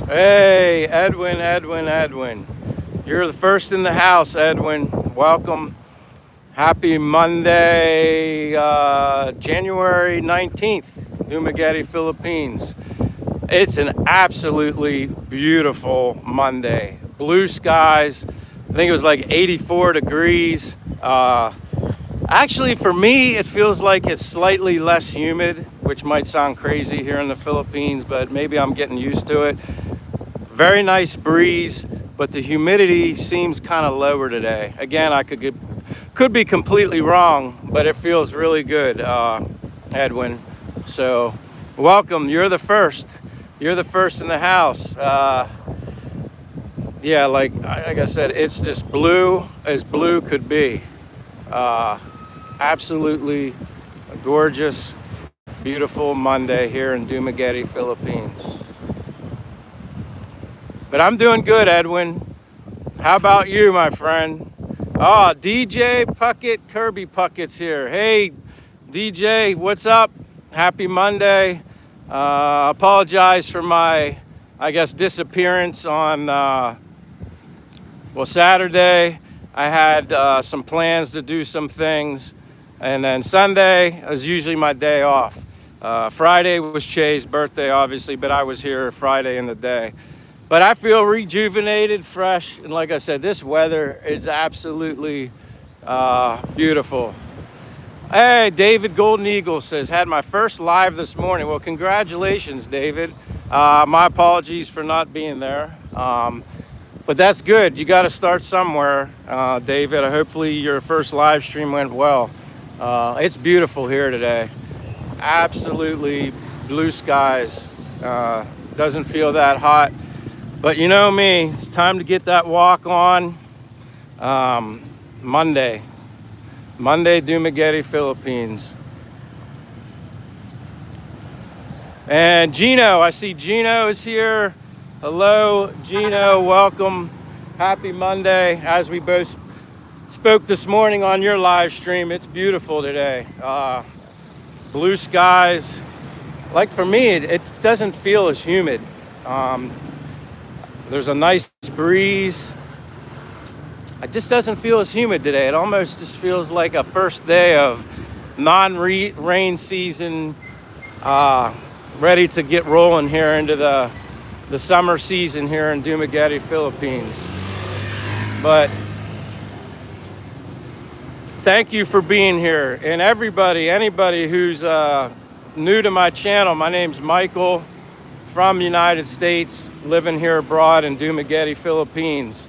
Hey, Edwin. You're the first in the house, Edwin. Welcome. Happy Monday, January 19th, Dumaguete, Philippines. It's an absolutely beautiful Monday. Blue skies. I think it was like 84 degrees. Actually, for me, it feels like it's slightly less humid, which might sound crazy here in the Philippines, but maybe I'm getting used to it. Very nice breeze, but the humidity seems kind of lower today. Again, I could be completely wrong, but it feels really good, Edwin. So, welcome. You're the first. You're the first in the house. Yeah, like I said, it's just blue as blue could be. Absolutely gorgeous, beautiful Monday here in Dumaguete, Philippines. But I'm doing good, Edwin. How about you, my friend? Oh, DJ Puckett, Kirby Puckett's here. Hey, DJ, what's up? Happy Monday. Apologize for my, disappearance on, Saturday. I had some plans to do some things. And then Sunday is usually my day off. Friday was Che's birthday, obviously, but I was here Friday in the day. But I feel rejuvenated, fresh, and like I said, this weather is absolutely beautiful. Hey, David Golden Eagle says, had my first live this morning. Well, congratulations, David. My apologies for not being there. But that's good. You got to start somewhere, David. Hopefully your first live stream went well. It's beautiful here today. Absolutely blue skies. Doesn't feel that hot. But you know me, it's time to get that walk on. Monday, Dumaguete, Philippines. And Gino, I see Gino is here. Hello, Gino, welcome. Happy Monday. As we both spoke this morning on your live stream, it's beautiful today. Blue skies. Like for me, it doesn't feel as humid. There's a nice breeze. It just doesn't feel as humid today. It almost just feels like a first day of non-rain season, ready to get rolling here into the summer season here in Dumaguete, Philippines. But thank you for being here. And anybody who's new to my channel, my name's Michael. From the United States, living here abroad in Dumaguete, Philippines.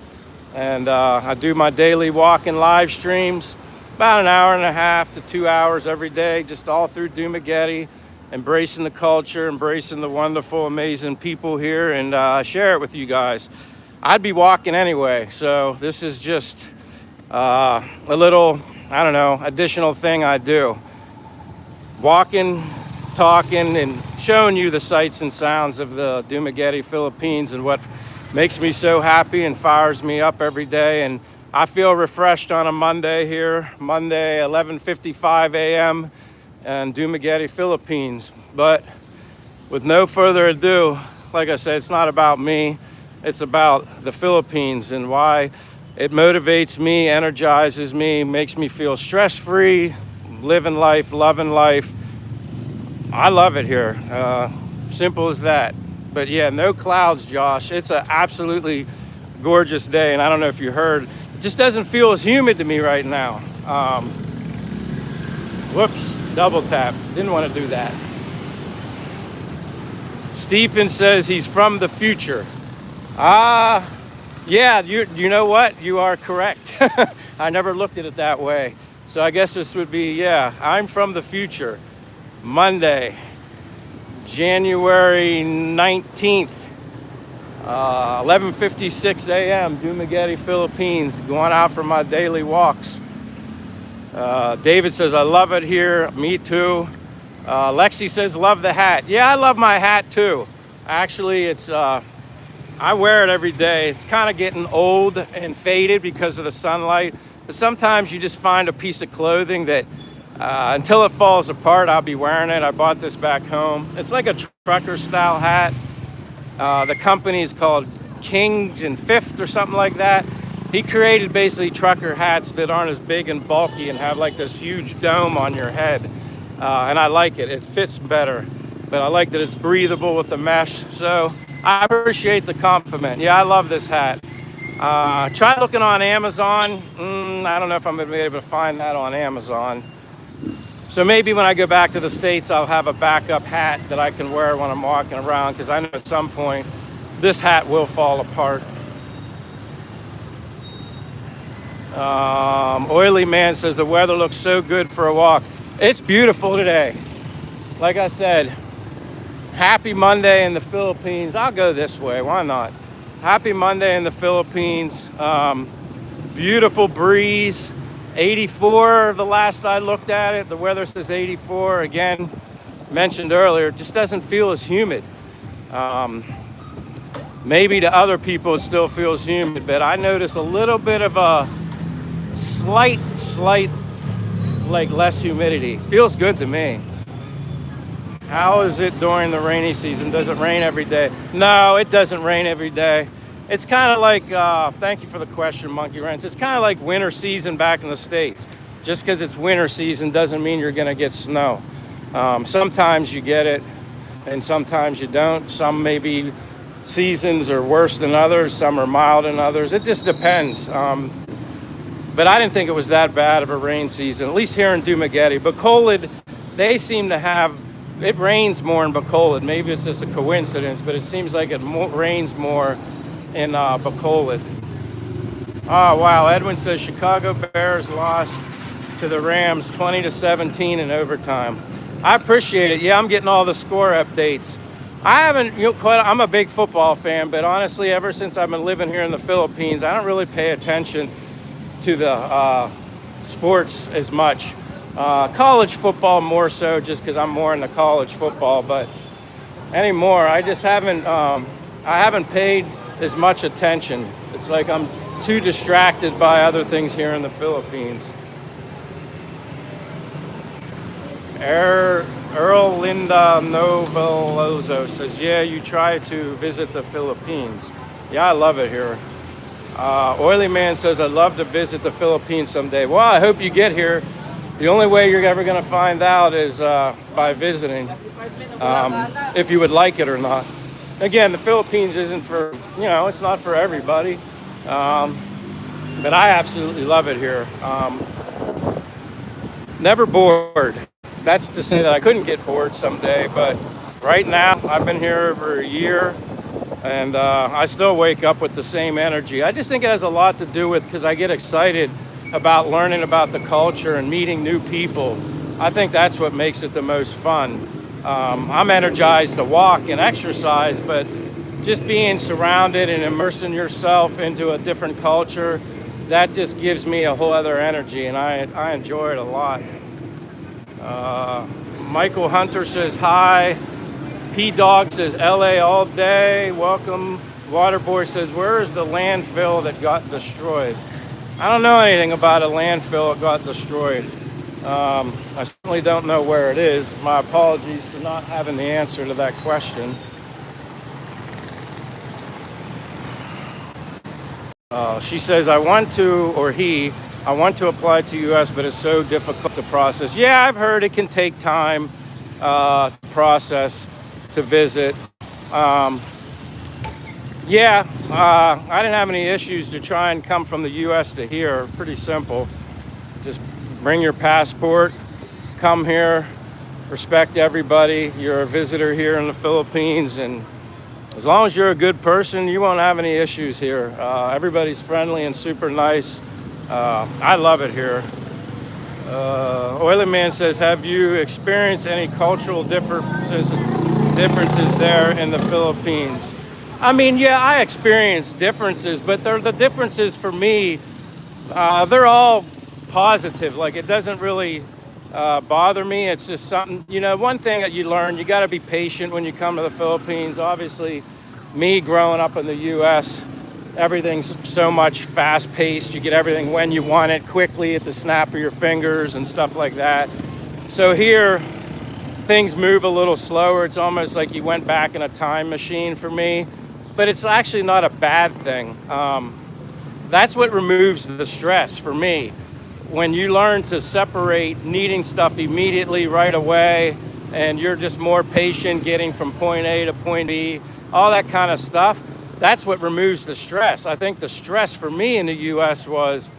And I do my daily walking live streams, about an hour and a half to 2 hours every day, just all through Dumaguete, embracing the culture, embracing the wonderful, amazing people here, and share it with you guys. I'd be walking anyway, so this is just a little, additional thing I do. Walking, talking, and showing you the sights and sounds of the Dumaguete, Philippines, and what makes me so happy and fires me up every day. And I feel refreshed on a Monday here, Monday 11:55 a.m. in Dumaguete, Philippines. But with no further ado, like I said, it's not about me, it's about the Philippines and why it motivates me, energizes me, makes me feel stress-free, living life, loving life. I love it here. Simple as that. But yeah, no clouds, Josh. It's an absolutely gorgeous day. And I don't know if you heard, it just doesn't feel as humid to me right now. Whoops, double tap. Didn't want to do that. Stephen says he's from the future. Yeah, you know what? You are correct. I never looked at it that way. So I guess this would be, yeah, I'm from the future. Monday, January 19th, 11:56 a.m., Dumaguete, Philippines, going out for my daily walks. David says, I love it here. Me too. Lexi says, love the hat. Yeah, I love my hat too. Actually, it's I wear it every day. It's kind of getting old and faded because of the sunlight. But sometimes you just find a piece of clothing that until it falls apart, I'll be wearing it. I bought this back home. It's like a trucker style hat. The company is called Kings and Fifth or something like that. He created basically trucker hats that aren't as big and bulky and have like this huge dome on your head. And I like it. It fits better. But I like that it's breathable with the mesh. So I appreciate the compliment. Yeah, I love this hat. Try looking on Amazon. I don't know if I'm going to be able to find that on Amazon. So maybe when I go back to the States, I'll have a backup hat that I can wear when I'm walking around, because I know at some point this hat will fall apart. Oily Man says the weather looks so good for a walk. It's beautiful today. Like I said, happy Monday in the Philippines. I'll go this way, why not? Happy Monday in the Philippines. Beautiful breeze. 84 the last I looked at it. The weather says 84. Again, mentioned earlier, it just doesn't feel as humid. Maybe to other people it still feels humid, but I notice a little bit of a slight, like less humidity. Feels good to me. How is it during the rainy season? Does it rain every day? No, it doesn't rain every day. It's kind of like, thank you for the question, Monkey Wrench. It's kind of like winter season back in the States. Just because it's winter season doesn't mean you're gonna get snow. Sometimes you get it and sometimes you don't. Some maybe seasons are worse than others, some are mild than others. It just depends. But I didn't think it was that bad of a rain season, at least here in Dumaguete. Bacolod, they seem to have, it rains more in Bacolod. Maybe it's just a coincidence, but it seems like it rains more in Bacolod. Oh, wow. Edwin says Chicago Bears lost to the Rams 20-17 in overtime. I appreciate it. Yeah, I'm getting all the score updates. I haven't, I'm a big football fan, but honestly, ever since I've been living here in the Philippines, I don't really pay attention to the sports as much. College football more so, just because I'm more into college football, but anymore, I just haven't, I haven't paid as much attention. It's like I'm too distracted by other things here in the Philippines. Earl Linda Noveloso says, yeah, you try to visit the Philippines. Yeah, I love it here. Oily Man says, I'd love to visit the Philippines someday. Well, I hope you get here. The only way you're ever going to find out is by visiting, if you would like it or not. Again, the Philippines isn't for, it's not for everybody. But I absolutely love it here. Never bored. That's to say that I couldn't get bored someday, but right now I've been here over a year and I still wake up with the same energy. I just think it has a lot to do with, because I get excited about learning about the culture and meeting new people. I think that's what makes it the most fun. I'm energized to walk and exercise, but just being surrounded and immersing yourself into a different culture, that just gives me a whole other energy, and I enjoy it a lot. Michael Hunter says hi. P-Dog says LA all day, welcome. Waterboy says, where is the landfill that got destroyed? I don't know anything about a landfill that got destroyed. I certainly don't know where it is. My apologies for not having the answer to that question. She says, I want to apply to US, but it's so difficult to process. Yeah, I've heard it can take time to process, to visit. I didn't have any issues to try and come from the US to here. Pretty simple. Just bring your passport, come here, respect everybody. You're a visitor here in the Philippines, and as long as you're a good person, you won't have any issues here. Everybody's friendly and super nice. I love it here. Oily Man says, have you experienced any cultural differences there in the Philippines? I mean, yeah, I experienced differences, but the differences for me, they're all positive. Like, it doesn't really bother me. It's just something, one thing that you learn, you got to be patient when you come to the Philippines. Obviously, me growing up in the US, everything's so much fast paced. You get everything when you want it, quickly at the snap of your fingers and stuff like that. So here, things move a little slower. It's almost like you went back in a time machine for me, but it's actually not a bad thing. That's what removes the stress for me. When you learn to separate needing stuff immediately right away, and you're just more patient getting from point A to point B, all that kind of stuff, that's what removes the stress. I think the stress for me in the US was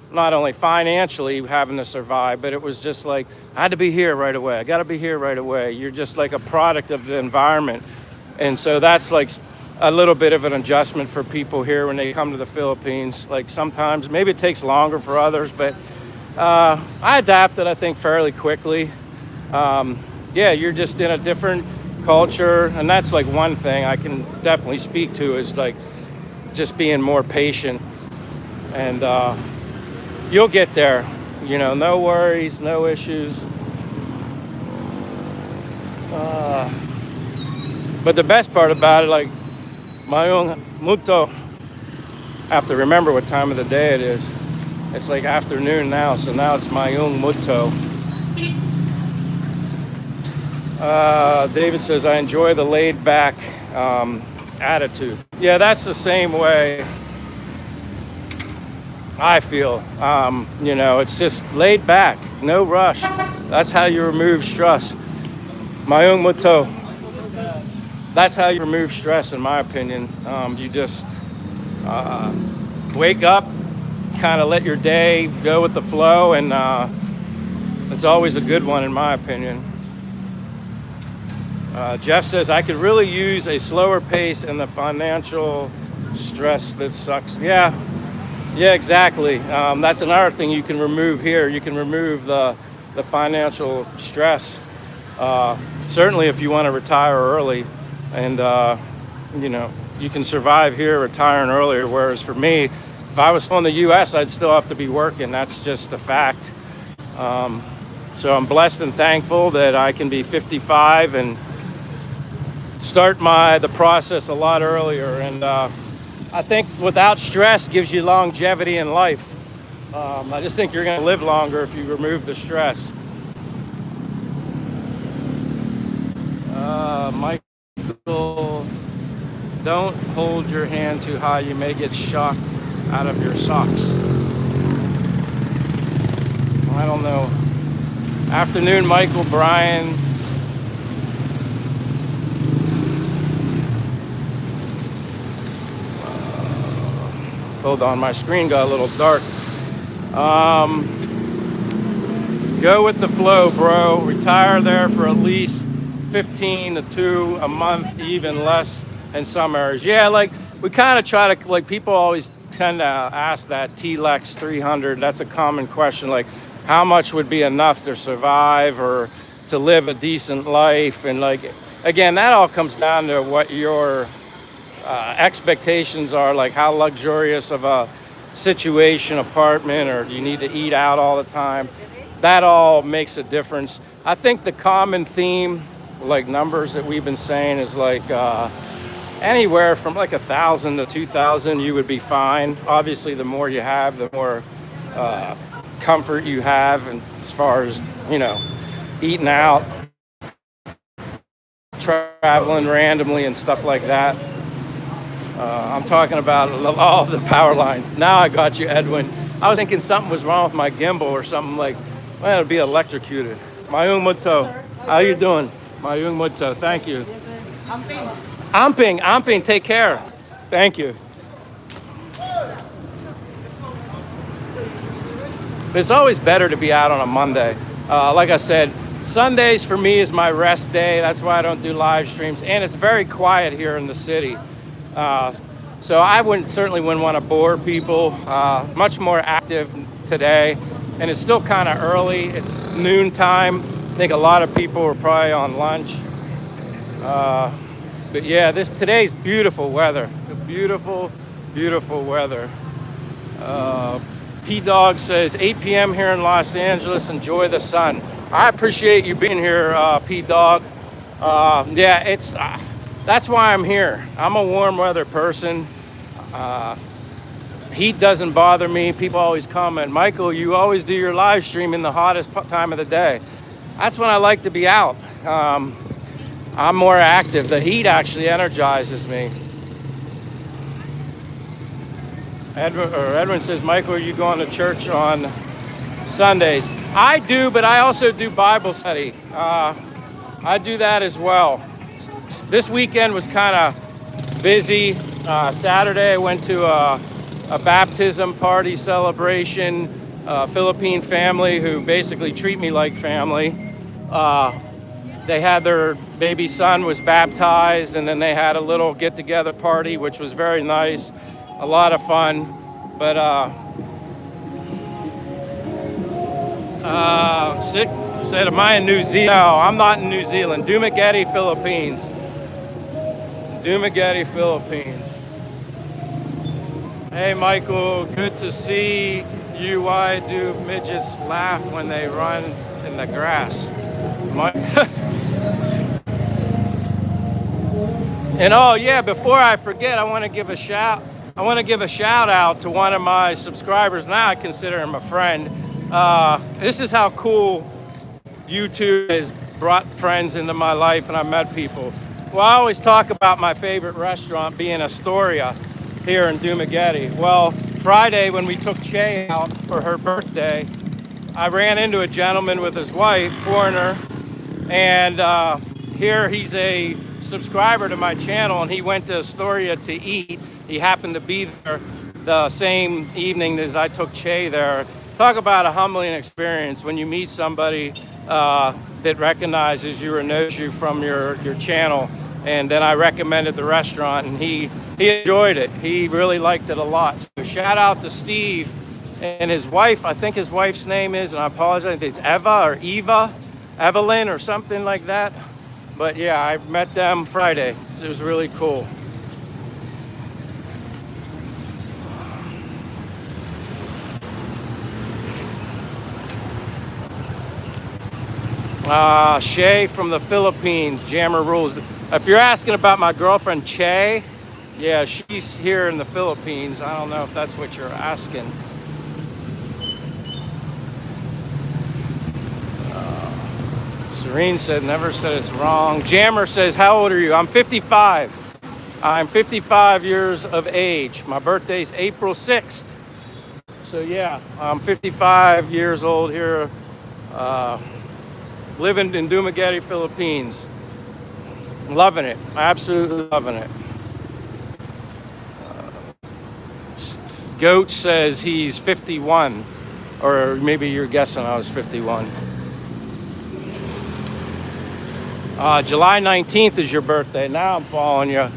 not only financially having to survive, but it was just like, I had to be here right away. I got to be here right away. You're just like a product of the environment. And so that's like a little bit of an adjustment for people here when they come to the Philippines. Like sometimes, maybe it takes longer for others, but I adapted, I think, fairly quickly. Yeah, you're just in a different culture. And that's like one thing I can definitely speak to is like just being more patient. And you'll get there, you know, no worries, no issues. But the best part about it, like, mayong muto, I have to remember what time of the day it is. It's like afternoon now, so now it's mayong muto. David says, I enjoy the laid back attitude. Yeah, that's the same way I feel. You know, it's just laid back, no rush. That's how you remove stress. Mayong muto. That's how you remove stress, in my opinion. You just wake up, kind of let your day go with the flow, and it's always a good one, in my opinion. Jeff says, I could really use a slower pace and the financial stress that sucks. Yeah, exactly. That's another thing you can remove here. You can remove the financial stress. Certainly if you want to retire early, and you know, you can survive here retiring earlier, whereas for me, if I was still in the US, I'd still have to be working. That's just a fact. So I'm blessed and thankful that I can be 55 and start the process a lot earlier. And I think without stress gives you longevity in life. I just think you're going to live longer if you remove the stress. Michael, don't hold your hand too high. You may get shocked out of your socks. I don't know. Afternoon, Michael, Brian. Hold on, my screen got a little dark. Go with the flow, bro. Retire there for at least 15 to a month, even less in some areas. Yeah, like we kind of try to, like people always tend to ask that T-Lex 300. That's a common question, like how much would be enough to survive or to live a decent life? And like, again, that all comes down to what your expectations are, like how luxurious of a situation, apartment, or you need to eat out all the time. That all makes a difference. I think the common theme, like numbers that we've been saying, is like anywhere from like 1,000 to 2,000, you would be fine. Obviously, the more you have, the more comfort you have, and as far as, you know, eating out, traveling randomly and stuff like that. I'm talking about all the power lines. Now I got you, Edwin. I was thinking something was wrong with my gimbal or something, like, well, it'd be electrocuted. Mayong muto. How you doing? Mayong muto. Thank you. Yes, sir. Amping. Amping, take care. Thank you. It's always better to be out on a Monday. Like I said, Sundays for me is my rest day. That's why I don't do live streams. And it's very quiet here in the city. So I certainly wouldn't want to bore people. Much more active today. And it's still kind of early. It's noontime. I think a lot of people are probably on lunch. But yeah, today's beautiful weather. Beautiful, beautiful weather. P-Dog says, 8 p.m. here in Los Angeles. Enjoy the sun. I appreciate you being here, P-Dog. Yeah, that's why I'm here. I'm a warm weather person. Heat doesn't bother me. People always comment, Michael, you always do your live stream in the hottest time of the day. That's when I like to be out. I'm more active. The heat actually energizes me. Edwin says, Michael, are you going to church on Sundays? I do, but I also do Bible study. I do that as well. This weekend was kind of busy. Saturday I went to a baptism party celebration, Philippine family who basically treat me like family. They had their baby son was baptized, and then they had a little get-together party, which was very nice, a lot of fun. But said, am I in New Zealand? No, I'm not in New Zealand. Dumaguete, Philippines. Dumaguete, Philippines. Hey, Michael, good to see you. Why do midgets laugh when they run in the grass? And oh yeah, before I forget, I want to give a shout out to one of my subscribers. Now I consider him a friend. This is how cool YouTube has brought friends into my life, and I met people. Well, I always talk about my favorite restaurant being Astoria here in Dumaguete. Well, Friday when we took Che out for her birthday, I ran into a gentleman with his wife, foreigner, and here he's a subscriber to my channel, and he went to Astoria to eat. He happened to be there the same evening as I took Che there. Talk about a humbling experience when you meet somebody that recognizes you or knows you from your channel. And then I recommended the restaurant, and he enjoyed it. He really liked it a lot. So shout out to Steve and his wife. I think his wife's name is, and I apologize, I think it's Eva, Evelyn or something like that. But yeah, I met them Friday. So it was really cool. Shay from the Philippines, Jammer Rules. If you're asking about my girlfriend Che, yeah, she's here in the Philippines. I don't know if that's what you're asking. Serene said, never said it's wrong. Jammer says, how old are you? I'm 55. I'm 55 years of age. My birthday's April 6th. So yeah, I'm 55 years old here, living in Dumaguete, Philippines. Loving it, absolutely loving it. Goat says he's 51, or maybe you're guessing I was 51. July 19th is your birthday. Now I'm following you.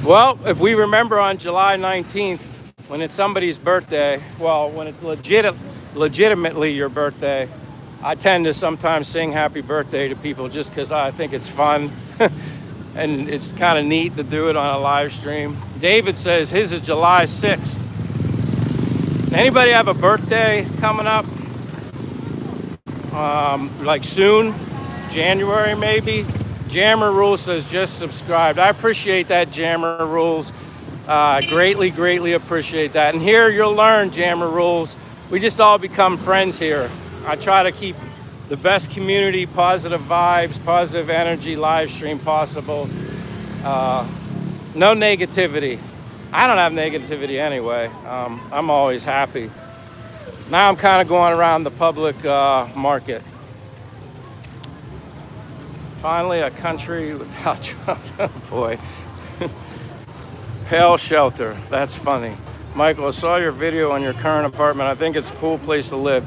Well, if we remember on July 19th, when it's somebody's birthday, well, when it's legitimately your birthday, I tend to sometimes sing happy birthday to people just because I think it's fun. And it's kind of neat to do it on a live stream. David says his is July 6th. Anybody have a birthday coming up? Like soon? January maybe? Jammer Rules says just subscribed. I appreciate that, Jammer Rules. Greatly appreciate that. And here you'll learn, Jammer Rules, we just all become friends here. I try to keep the best community, positive vibes, positive energy live stream possible. No negativity. I don't have negativity anyway. I'm always happy. Now I'm kind of going around the public market. Finally, a country without Trump. Oh boy. Pale shelter. That's funny. Michael, I saw your video on your current apartment. I think it's a cool place to live.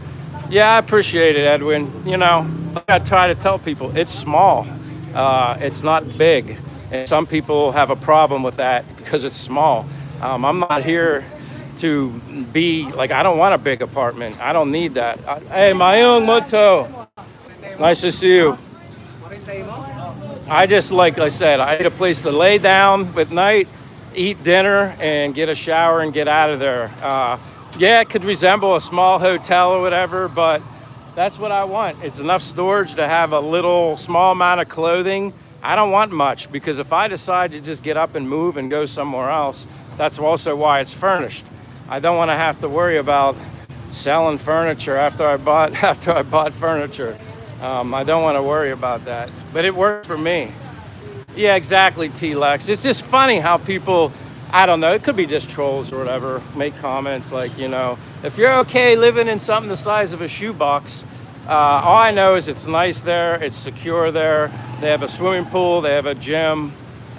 Yeah, I appreciate it, Edwin. You know, I try to tell people it's small. It's not big. And some people have a problem with that because it's small. I'm not here to be like, I don't want a big apartment. I don't need that. Hey, Mayung Moto. Nice to see you. I just, like I said, I need a place to lay down at night, eat dinner, and get a shower and get out of there. Yeah, it could resemble a small hotel or whatever, but that's what I want. It's enough storage to have a little small amount of clothing. I don't want much, because if I decide to just get up and move and go somewhere else, that's also why it's furnished. I don't want to have to worry about selling furniture after I bought furniture. I don't want to worry about that, but it works for me. Yeah, exactly, T-Lex. It's just funny how people, I don't know, it could be just trolls or whatever, make comments like, you know, if you're okay living in something the size of a shoebox, all I know is it's nice there, it's secure there, they have a swimming pool, they have a gym,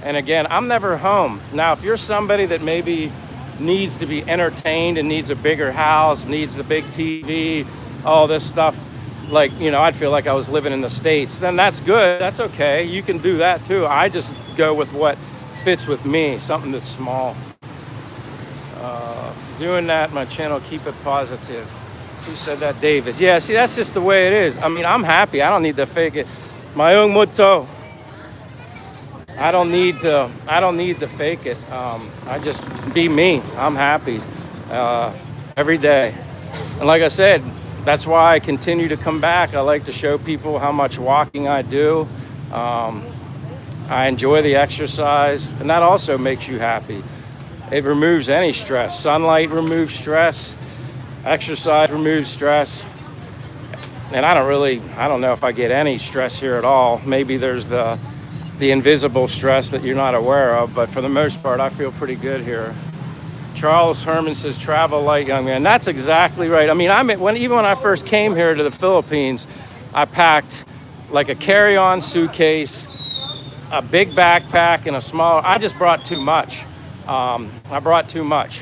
and again, I'm never home. Now, if you're somebody that maybe needs to be entertained and needs a bigger house, needs the big TV, all this stuff, like, you know, I'd feel like I was living in the States, then that's good, that's okay, you can do that too. I just go with what fits with me, something that's small. Doing that, my channel, keep it positive. Who said that? David. Yeah, see, that's just the way it is. I mean, I'm happy, I don't need to fake it. Mayong muto. I don't need to fake it. I just be me. I'm happy every day. And like I said, that's why I continue to come back. I like to show people how much walking I do. I enjoy the exercise, and that also makes you happy. It removes any stress. Sunlight removes stress. Exercise removes stress. And I don't know if I get any stress here at all. Maybe there's the invisible stress that you're not aware of, but for the most part, I feel pretty good here. Charles Herman says, travel light, young man. That's exactly right. I mean, even when I first came here to the Philippines, I packed like a carry-on suitcase, a big backpack, and a small, I just brought too much. I brought too much.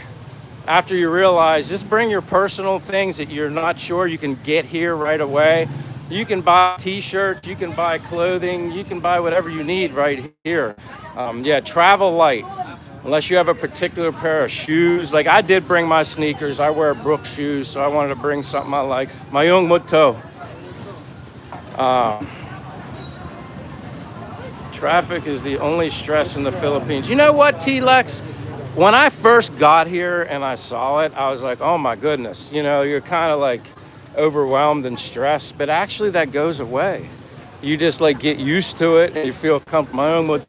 After you realize, just bring your personal things that you're not sure you can get here right away. You can buy t-shirts, you can buy clothing, you can buy whatever you need right here. Yeah, travel light. Unless you have a particular pair of shoes. Like I did bring my sneakers. I wear Brooks shoes, so I wanted to bring something I like. Mayong muto. Traffic is the only stress in the Philippines. You know what, T-Lex? When I first got here and I saw it, I was like, oh my goodness. You know, you're kind of like overwhelmed and stressed, but actually that goes away. You just like get used to it and you feel comfortable.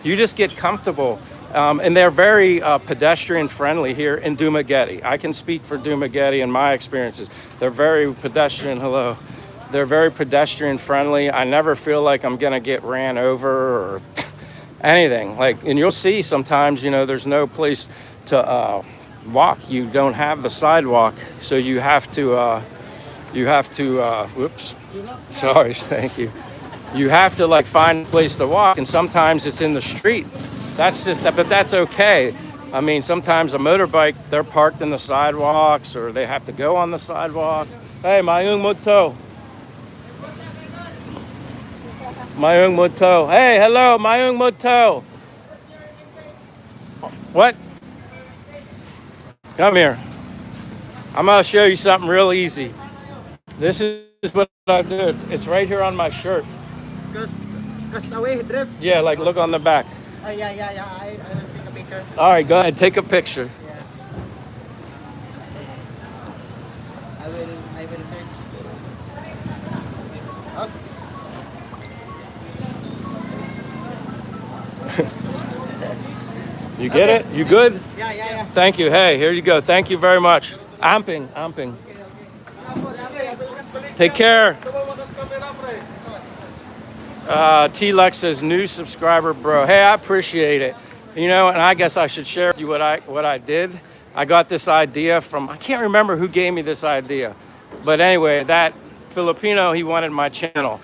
You just get comfortable. And they're very pedestrian friendly here in Dumaguete. I can speak for Dumaguete in my experiences. They're very pedestrian, hello. They're very pedestrian friendly. I never feel like I'm gonna get ran over or anything. Like, and you'll see sometimes, you know, there's no place to walk. You don't have the sidewalk, so you have to, whoops, sorry, thank you. You have to like find a place to walk, and sometimes it's in the street. That's just, but that's okay. I mean, sometimes a motorbike, they're parked in the sidewalks or they have to go on the sidewalk. Hey, Mayong muto. Mayong muto. Hey, hello, Mayong muto. What? Come here. I'm gonna show you something real easy. This is what I did. It's right here on my shirt. Castaway drift. Yeah, like look on the back. Yeah. I will take a picture. All right, go ahead, take a picture. Yeah. I will search. Okay. You get it? You good? Yeah. Thank you. Hey, here you go. Thank you very much. Amping. Take care. T-Lex says, new subscriber, bro. Hey, I appreciate it. You know, and I guess I should share with you what I did. I got this idea from, I can't remember who gave me this idea. But anyway, that Filipino, he wanted my channel.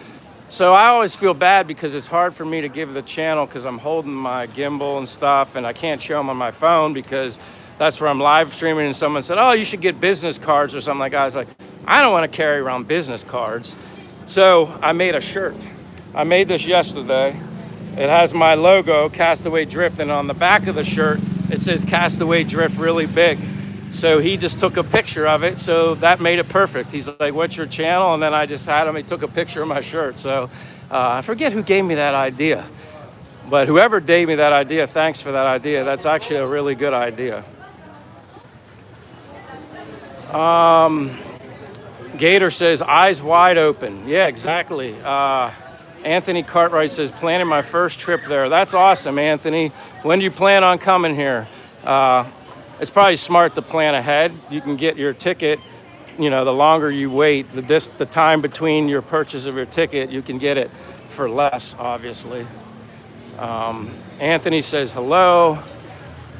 So I always feel bad because it's hard for me to give the channel because I'm holding my gimbal and stuff and I can't show them on my phone because that's where I'm live streaming, and someone said, oh, you should get business cards or something like that. I was like, I don't want to carry around business cards. So I made a shirt. I made this yesterday. It has my logo, Castaway Drift, and on the back of the shirt, it says Castaway Drift really big. So he just took a picture of it, so that made it perfect. He's like, what's your channel? And then I just had him, he took a picture of my shirt. So I forget who gave me that idea, but whoever gave me that idea, thanks for that idea. That's actually a really good idea. Gator says, eyes wide open. Yeah, exactly. Anthony Cartwright says, planning my first trip there. That's awesome, Anthony. When do you plan on coming here? It's probably smart to plan ahead. You can get your ticket the longer you wait, the time between your purchase of your ticket, you can get it for less, obviously. Anthony says hello.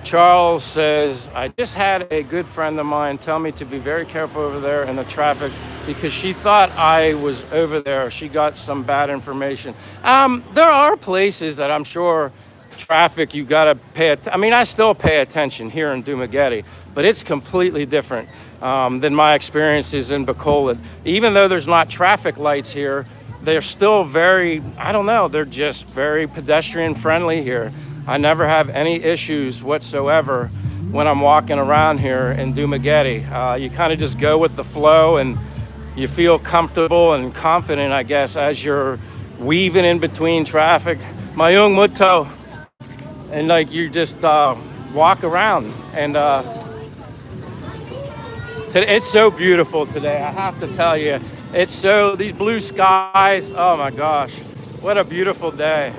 Charles says, I just had a good friend of mine tell me to be very careful over there in the traffic because she thought I was over there. She got some bad information. There are places that I'm sure traffic you got to pay. I mean, I still pay attention here in Dumaguete, but it's completely different than my experiences in Bacolod. Even though there's not traffic lights here, they're still very, I don't know, they're just very pedestrian friendly here. I never have any issues whatsoever when I'm walking around here in Dumaguete. You kind of just go with the flow and you feel comfortable and confident, I guess, as you're weaving in between traffic. Mayung Muto. And like you just walk around. And it's so beautiful today, I have to tell you. These blue skies, oh my gosh, what a beautiful day.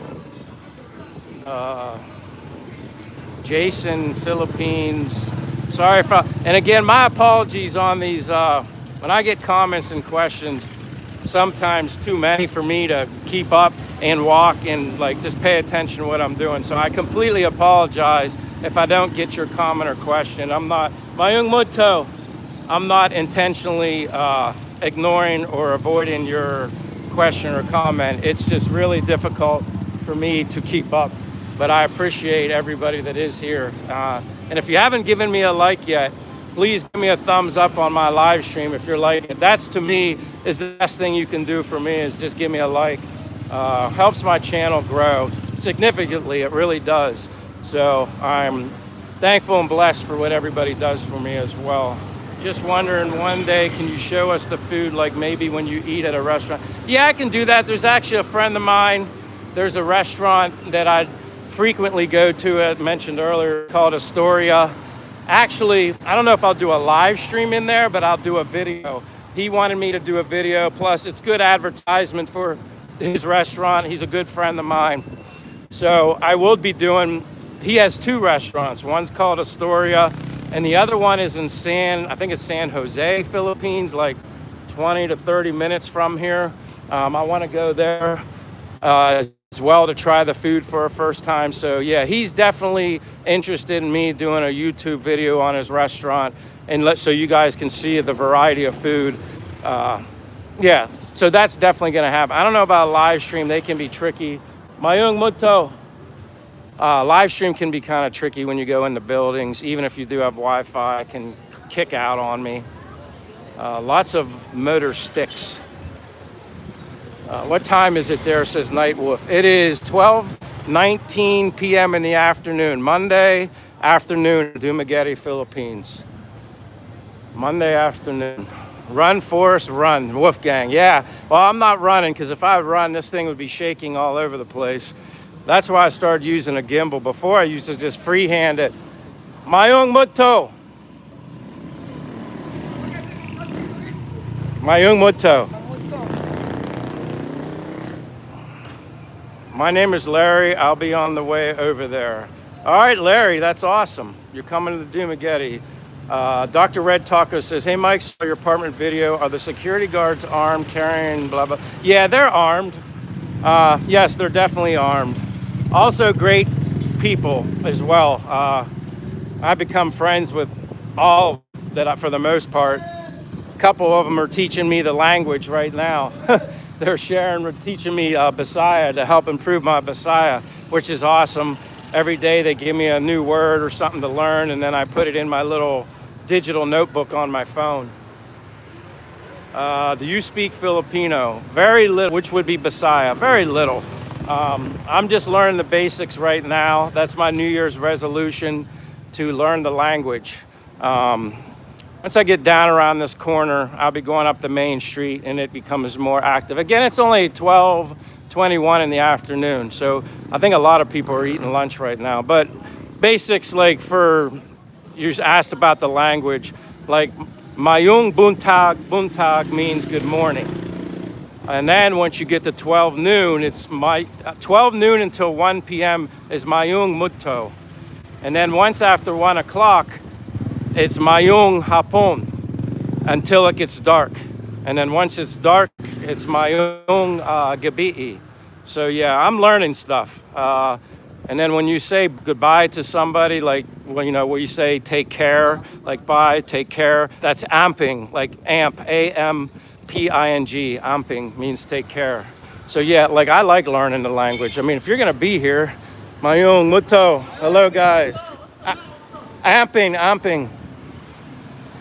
Jason, Philippines. Sorry and again, my apologies on these. When I get comments and questions, sometimes too many for me to keep up and walk and like just pay attention to what I'm doing. So I completely apologize if I don't get your comment or question. I'm not, Mayung Muto, I'm not intentionally ignoring or avoiding your question or comment. It's just really difficult for me to keep up. But I appreciate everybody that is here. And if you haven't given me a like yet, please give me a thumbs up on my live stream if you're liking it. That's, to me, is the best thing you can do for me, is just give me a like. Helps my channel grow significantly, it really does. So I'm thankful and blessed for what everybody does for me as well. Just wondering, one day, can you show us the food, like maybe when you eat at a restaurant? Yeah, I can do that. There's actually a friend of mine. There's a restaurant that I frequently go to, I mentioned earlier, called Astoria. Actually, I don't know if I'll do a live stream in there, but I'll do a video. He wanted me to do a video, plus it's good advertisement for his restaurant. He's a good friend of mine. So I will be doing, he has two restaurants. One's called Astoria, and the other one is in I think it's San Jose, Philippines, like 20 to 30 minutes from here. I want to go there as well to try the food for a first time. So yeah, he's definitely interested in me doing a YouTube video on his restaurant, and so you guys can see the variety of food. Yeah, so that's definitely gonna happen. I don't know about a live stream, they can be tricky. Mayung Muto. Live stream can be kind of tricky when you go into buildings. Even if you do have Wi-Fi, it can kick out on me. Lots of motor sticks. What time is it there, says Night Wolf? It is 12:19 p.m. in the afternoon. Monday afternoon, Dumaguete, Philippines. Monday afternoon. Run, Forrest, run. Wolfgang, yeah. Well, I'm not running, because if I run, this thing would be shaking all over the place. That's why I started using a gimbal. Before, I used to just freehand it. Mayung Muto. Mayung Muto. My name is Larry. I'll be on the way over there. All right, Larry, that's awesome. You're coming to the Dumaguete. Dr. Red Taco says, hey, Mike, saw your apartment video. Are the security guards armed, carrying blah, blah? Yeah, they're armed. Yes, they're definitely armed. Also great people as well. I've become friends with all that for the most part. A couple of them are teaching me the language right now. They're teaching me Bisaya to help improve my Bisaya, which is awesome. Every day they give me a new word or something to learn, and then I put it in my little digital notebook on my phone. Do you speak Filipino? Very little, which would be Bisaya, very little. I'm just learning the basics right now. That's my New Year's resolution, to learn the language. Once I get down around this corner, I'll be going up the main street and it becomes more active. Again, it's only 12:21 in the afternoon, so I think a lot of people are eating lunch right now. But basics, like you asked about the language, like Mayung Buntag means good morning. And then once you get to 12 noon, it's 12 noon until 1 p.m. is Mayung Muto. And then once after 1 o'clock, it's Mayung Hapon. until it gets dark. And then once it's dark, it's mayong gabi. So yeah, I'm learning stuff. And then when you say goodbye to somebody, like, well, you know, where you say take care, like bye, take care, that's amping, like amp, A-M-P-I-N-G, amping means take care. So yeah, like I like learning the language. I mean, if you're gonna be here, mayong muto, hello guys. Amping.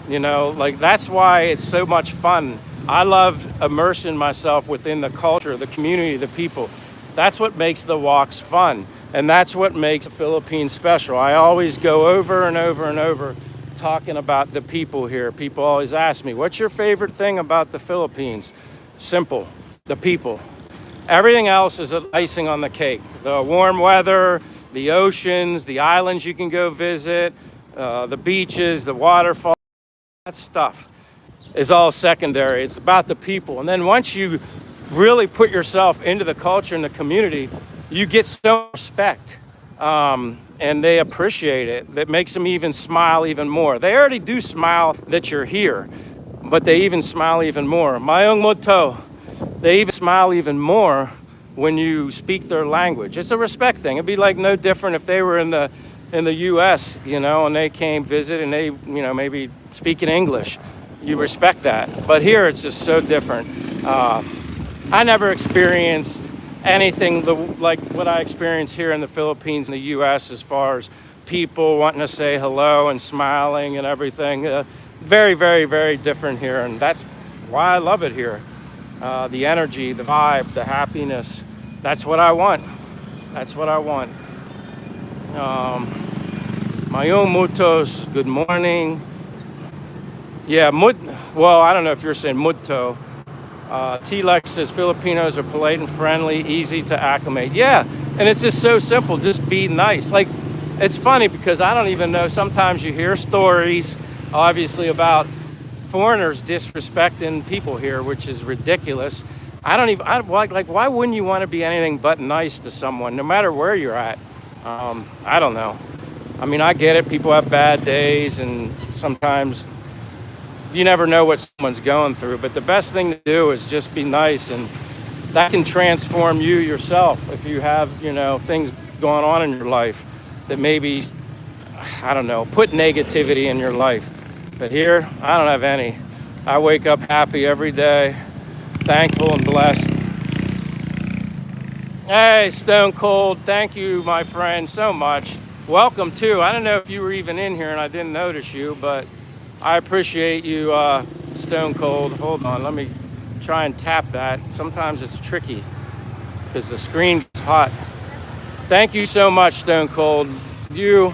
You know, like that's why it's so much fun. I love immersing myself within the culture, the community, the people. That's what makes the walks fun. And that's what makes the Philippines special. I always go over and over and over talking about the people here. People always ask me, what's your favorite thing about the Philippines? Simple, the people. Everything else is icing on the cake. The warm weather, the oceans, the islands you can go visit, the beaches, the waterfalls, that stuff is all secondary. It's about the people. And then once you really put yourself into the culture and the community, you get so much respect, and they appreciate it. That makes them even smile even more. They already do smile that you're here, but they even smile even more. Mayong moto, they even smile even more when you speak their language. It's a respect thing. It'd be like no different if they were in the U.S., you know, and they came visit and they, you know, maybe speak in English. You respect that. But here it's just so different. I never experienced anything like what I experience here in the Philippines and the U.S. as far as people wanting to say hello and smiling and everything. Very, very, very different here, and that's why I love it here. The energy, the vibe, the happiness. That's what I want. That's what I want. Mayong mutos, good morning. Yeah, well, I don't know if you're saying muto. T-Lex says Filipinos are polite and friendly, easy to acclimate. Yeah, and it's just so simple. Just be nice. Like, it's funny because I don't even know. Sometimes you hear stories, obviously, about foreigners disrespecting people here, which is ridiculous. Why wouldn't you want to be anything but nice to someone, no matter where you're at? I don't know. I mean, I get it. People have bad days, and sometimes you never know what someone's going through, but the best thing to do is just be nice, and that can transform you yourself. If you have, you know, things going on in your life that maybe, I don't know, put negativity in your life. But here, I don't have any. I wake up happy every day, thankful and blessed. Hey, Stone Cold, thank you, my friend, so much. Welcome too. I don't know if you were even in here and I didn't notice you, but I appreciate you, Stone Cold. Hold on, let me try and tap that. Sometimes it's tricky because the screen gets hot. Thank you so much, Stone Cold. You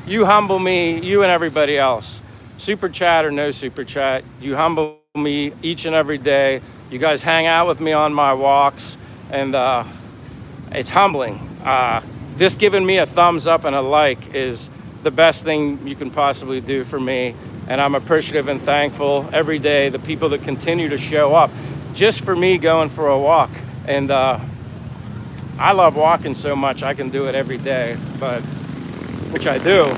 humble me, you and everybody else. Super chat or no super chat, you humble me each and every day. You guys hang out with me on my walks, and it's humbling. Just giving me a thumbs up and a like is the best thing you can possibly do for me. And I'm appreciative and thankful every day, the people that continue to show up just for me going for a walk. And I love walking so much, I can do it every day, which I do.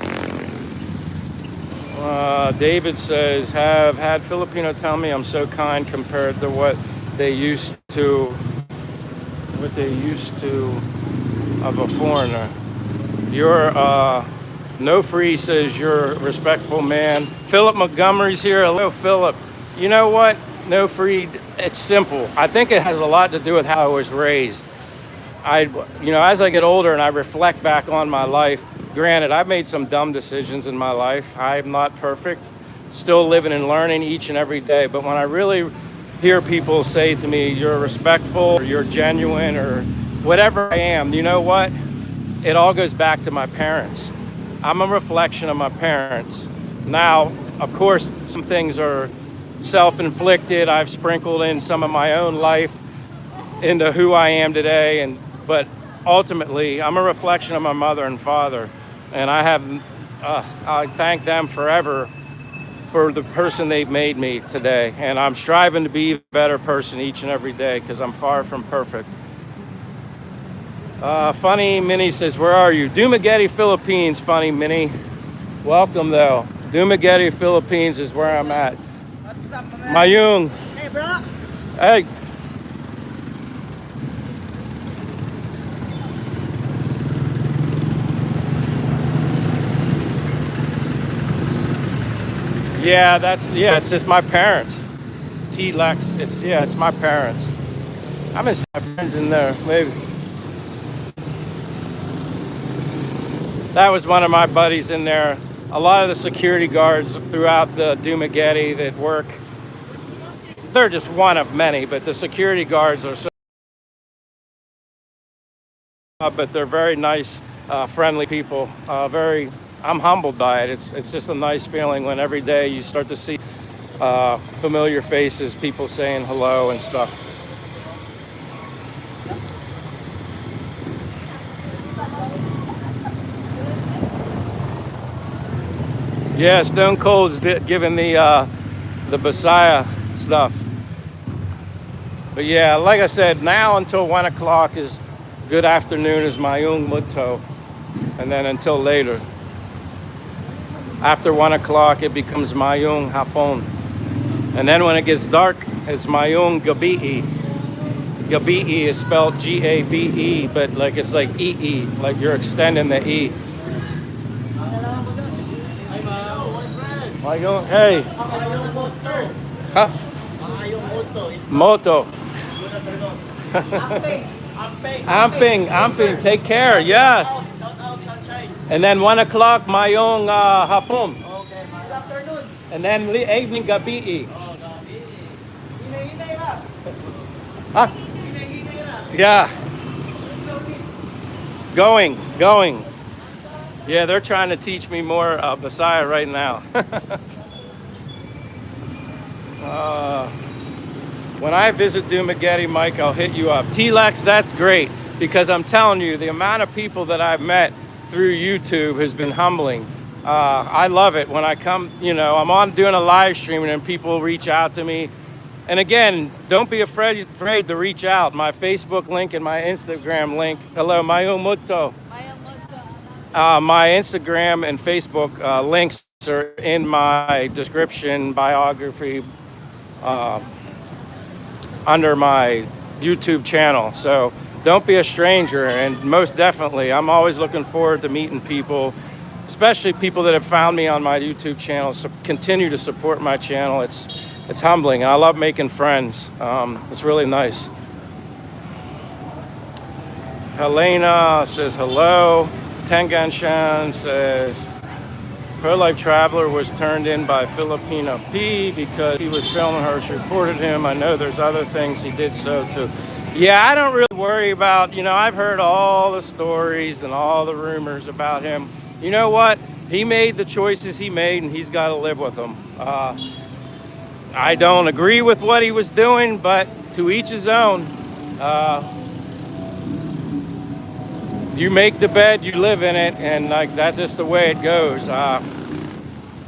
David says, have had Filipino tell me I'm so kind compared to what they used to of a foreigner. You're No Free says you're a respectful man. Philip Montgomery's here. Hello, Philip. You know what? No Free, it's simple. I think it has a lot to do with how I was raised. As I get older and I reflect back on my life, granted, I've made some dumb decisions in my life. I'm not perfect. Still living and learning each and every day. But when I really hear people say to me, you're respectful, or you're genuine, or whatever I am, you know what? It all goes back to my parents. I'm a reflection of my parents. Now, of course, some things are self-inflicted. I've sprinkled in some of my own life into who I am today, but ultimately, I'm a reflection of my mother and father, and I thank them forever for the person they've made me today, and I'm striving to be a better person each and every day because I'm far from perfect. Funny Minnie says, where are you? Dumaguete, Philippines, Funny Minnie. Welcome, though. Dumaguete, Philippines is where I'm at. Mayung. Hey, bro. Hey. Yeah, it's just my parents. T-Lex, it's my parents. I'm gonna see my friends in there, maybe. That was one of my buddies in there. A lot of the security guards throughout the Dumaguete that work, they're just one of many, but the security guards are so, but they're very nice, friendly people. I'm humbled by it. It's just a nice feeling when every day you start to see familiar faces, people saying hello and stuff. Yeah, Stone Cold's giving the Messiah stuff. But yeah, like I said, now until 1 o'clock is good afternoon is Mayung Mutto, and then until later. After 1 o'clock, it becomes Mayung Hapon. And then when it gets dark, it's Mayung Gabi. Gabi is spelled Gabe, but like it's like EE, like you're extending the E. Mayung, hey. Huh? Moto. Amping, take care, yes. And then 1 o'clock, Mayong Hapon. And then evening Gabi. Huh? Yeah. Going. Yeah, they're trying to teach me more Messiah right now. When I visit Dumaguete, Mike, I'll hit you up. T-Lex, that's great, because I'm telling you, the amount of people that I've met through YouTube has been humbling. I love it when I come, I'm on doing a live stream and people reach out to me. And again, don't be afraid to reach out. My Facebook link and my Instagram link. Hello, Mayo Muto. My Instagram and Facebook links are in my description, biography, under my YouTube channel. So don't be a stranger. And most definitely, I'm always looking forward to meeting people, especially people that have found me on my YouTube channel. So continue to support my channel. It's humbling. I love making friends. It's really nice. Helena says hello. Tenganshan says, pro-life traveler was turned in by Filipino P because he was filming her. She reported him. I know there's other things he did so too. Yeah, I don't really worry about, I've heard all the stories and all the rumors about him. You know what? He made the choices he made and he's got to live with them. I don't agree with what he was doing, but to each his own. You make the bed, you live in it, and that's just the way it goes.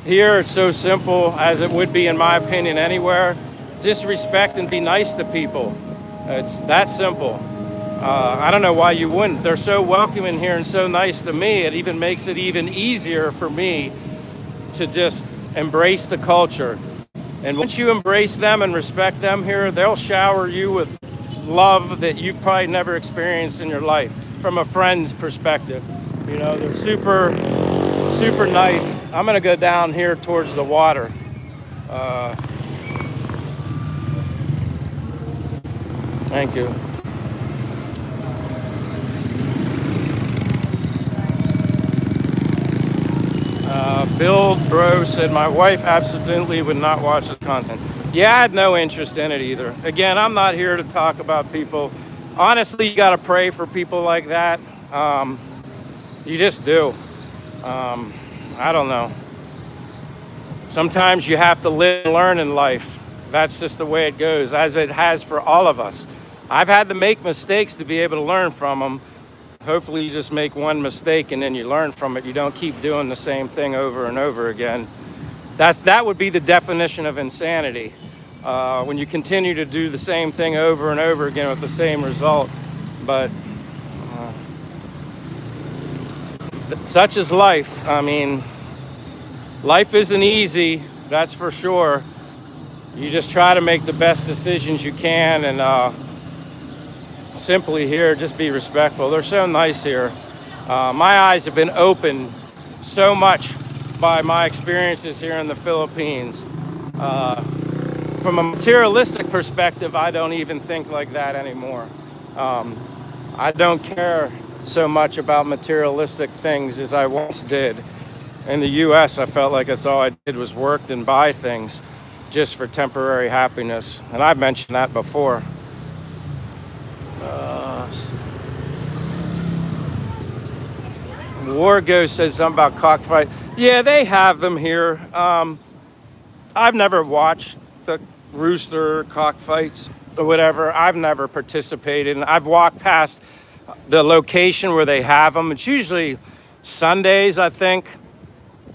Here it's so simple, as it would be in my opinion anywhere. Just respect and be nice to people. It's that simple. I don't know why you wouldn't. They're so welcoming here and so nice to me. It even makes it even easier for me to just embrace the culture. And once you embrace them and respect them here, they'll shower you with love that you've probably never experienced in your life. From a friend's perspective, they're super, super nice. I'm gonna go down here towards the water. Thank you. Bill Bro said, my wife absolutely would not watch the content. Yeah, I had no interest in it either. Again, I'm not here to talk about people. Honestly, you got to pray for people like that. You just do. I don't know. Sometimes you have to live and learn in life. That's just the way it goes, as it has for all of us. I've had to make mistakes to be able to learn from them. Hopefully you just make one mistake and then you learn from it. You don't keep doing the same thing over and over again. That would be the definition of insanity. When you continue to do the same thing over and over again with the same result. But such is life. I mean, life isn't easy, that's for sure. you just try to make the best decisions you can, and simply here, just be respectful. They're so nice here. My eyes have been opened so much by my experiences here in the Philippines. From a materialistic perspective, I don't even think like that anymore. I don't care so much about materialistic things as I once did. In the US, I felt like that's all I did was work and buy things just for temporary happiness. And I've mentioned that before. Wargo says something about cockfight. Yeah, they have them here. I've never watched the rooster cockfights or whatever. I've never participated. And I've walked past the location where they have them. It's usually Sundays, I think.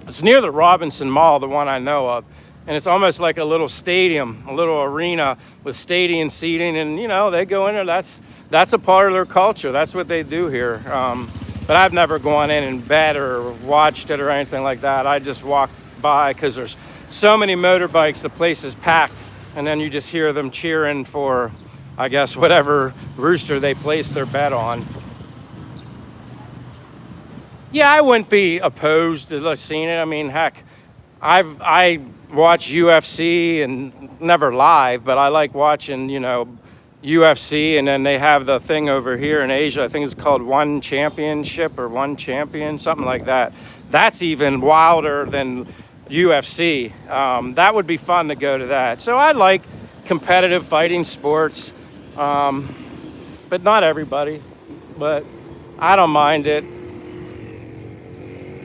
It's near the Robinson Mall, the one I know of. And it's almost like a little stadium, a little arena with stadium seating. And, you know, they go in there. That's a part of their culture. That's what they do here. But I've never gone in and bet or watched it or anything like that. I just walk by because there's so many motorbikes. The place is packed. And then you just hear them cheering for, I guess, whatever rooster they place their bet on. Yeah, I wouldn't be opposed to seeing it. I mean, heck, I watch UFC and never live, but I like watching, you know, UFC, and then they have the thing over here in Asia. I think it's called One Championship or One Champion, something like that. That's even wilder than UFC. That would be fun to go to that. So I like competitive fighting sports, but not everybody. But I don't mind it.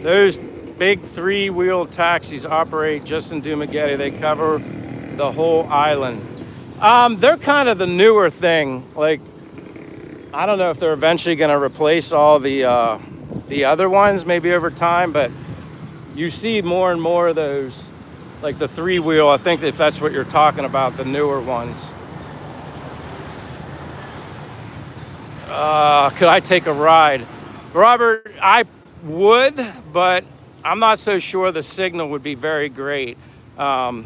Those big three-wheel taxis operate just in Dumaguete. They cover the whole island. They're kind of the newer thing. Like, I don't know if they're eventually going to replace all the other ones, maybe over time, but you see more and more of those, like the three-wheel. I think if that's what you're talking about, the newer ones. Could I take a ride? Robert, I would, but I'm not so sure the signal would be very great. I'm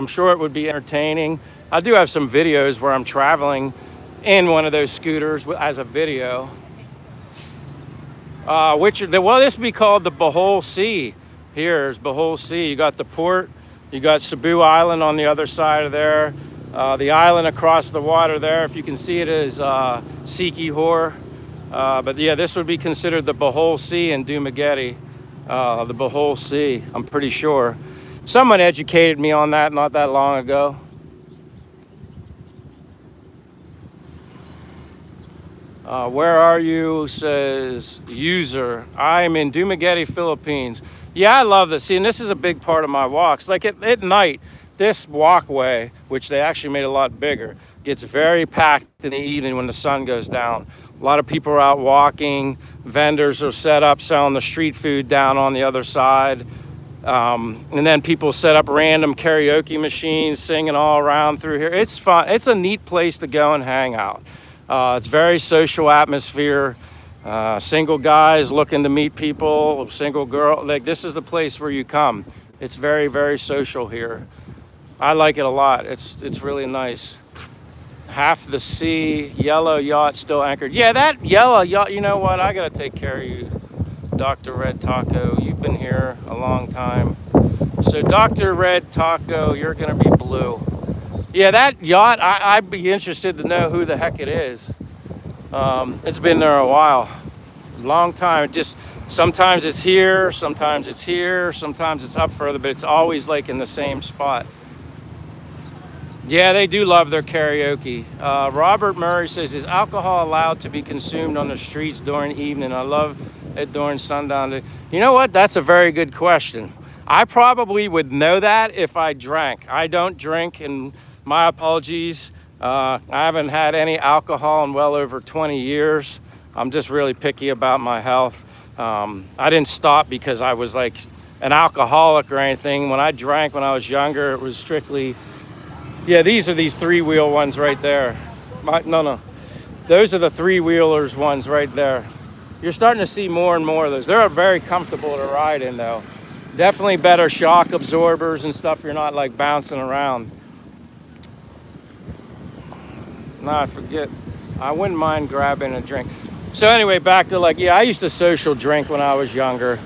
sure it would be entertaining. I do have some videos where I'm traveling in one of those scooters as a video. Well, this would be called the Bohol Sea. Here's Bohol Sea. You got the port, you got Cebu Island on the other side of there. The island across the water there, if you can see it, is Sikihor. But yeah, this would be considered the Bohol Sea in Dumaguete. The Bohol Sea, I'm pretty sure. Someone educated me on that not that long ago. Where are you, says user. I'm in Dumaguete, Philippines. Yeah, I love this. See, and this is a big part of my walks. Like at night, this walkway, which they actually made a lot bigger, gets very packed in the evening when the sun goes down. A lot of people are out walking. Vendors are set up selling the street food down on the other side. And then people set up random karaoke machines, singing all around through here. It's fun. It's a neat place to go and hang out. It's very social atmosphere. Single guys looking to meet people, single girl. Like, this is the place where you come. It's very, very social here. I like it a lot. It's really nice. Half the sea, yellow yacht still anchored. Yeah, that yellow yacht, you know what? I got to take care of you, Dr. Red Taco. You've been here a long time. So Dr. Red Taco, you're going to be blue. Yeah, that yacht, I'd be interested to know who the heck it is. It's been there a while. Long time. Sometimes it's here, sometimes it's here, sometimes it's up further, but it's always like in the same spot. Yeah, they do love their karaoke. Robert Murray says, is alcohol allowed to be consumed on the streets during evening? I love it during sundown. You know what? That's a very good question. I probably would know that if I drank. I don't drink, and my apologies. I haven't had any alcohol in well over 20 years. I'm just really picky about my health. I didn't stop because I was like an alcoholic or anything. When I drank when I was younger, it was strictly, yeah, these are these three-wheel ones right there. No. Those are the three-wheelers ones right there. You're starting to see more and more of those. They're very comfortable to ride in, though. Definitely better shock absorbers and stuff. You're not like bouncing around. No, I forget. I wouldn't mind grabbing a drink. So anyway, back to yeah, I used to social drink when I was younger.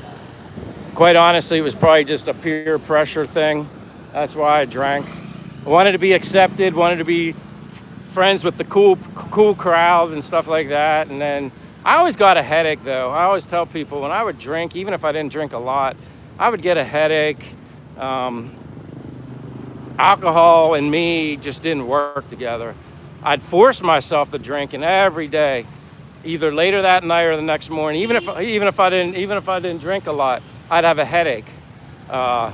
Quite honestly, it was probably just a peer pressure thing. That's why I drank. I wanted to be accepted, wanted to be friends with the cool crowd and stuff like that. And then I always got a headache though. I always tell people when I would drink, even if I didn't drink a lot, I would get a headache. Alcohol and me just didn't work together. I'd force myself to drink, and every day, either later that night or the next morning, even if I didn't drink a lot, I'd have a headache. Yeah,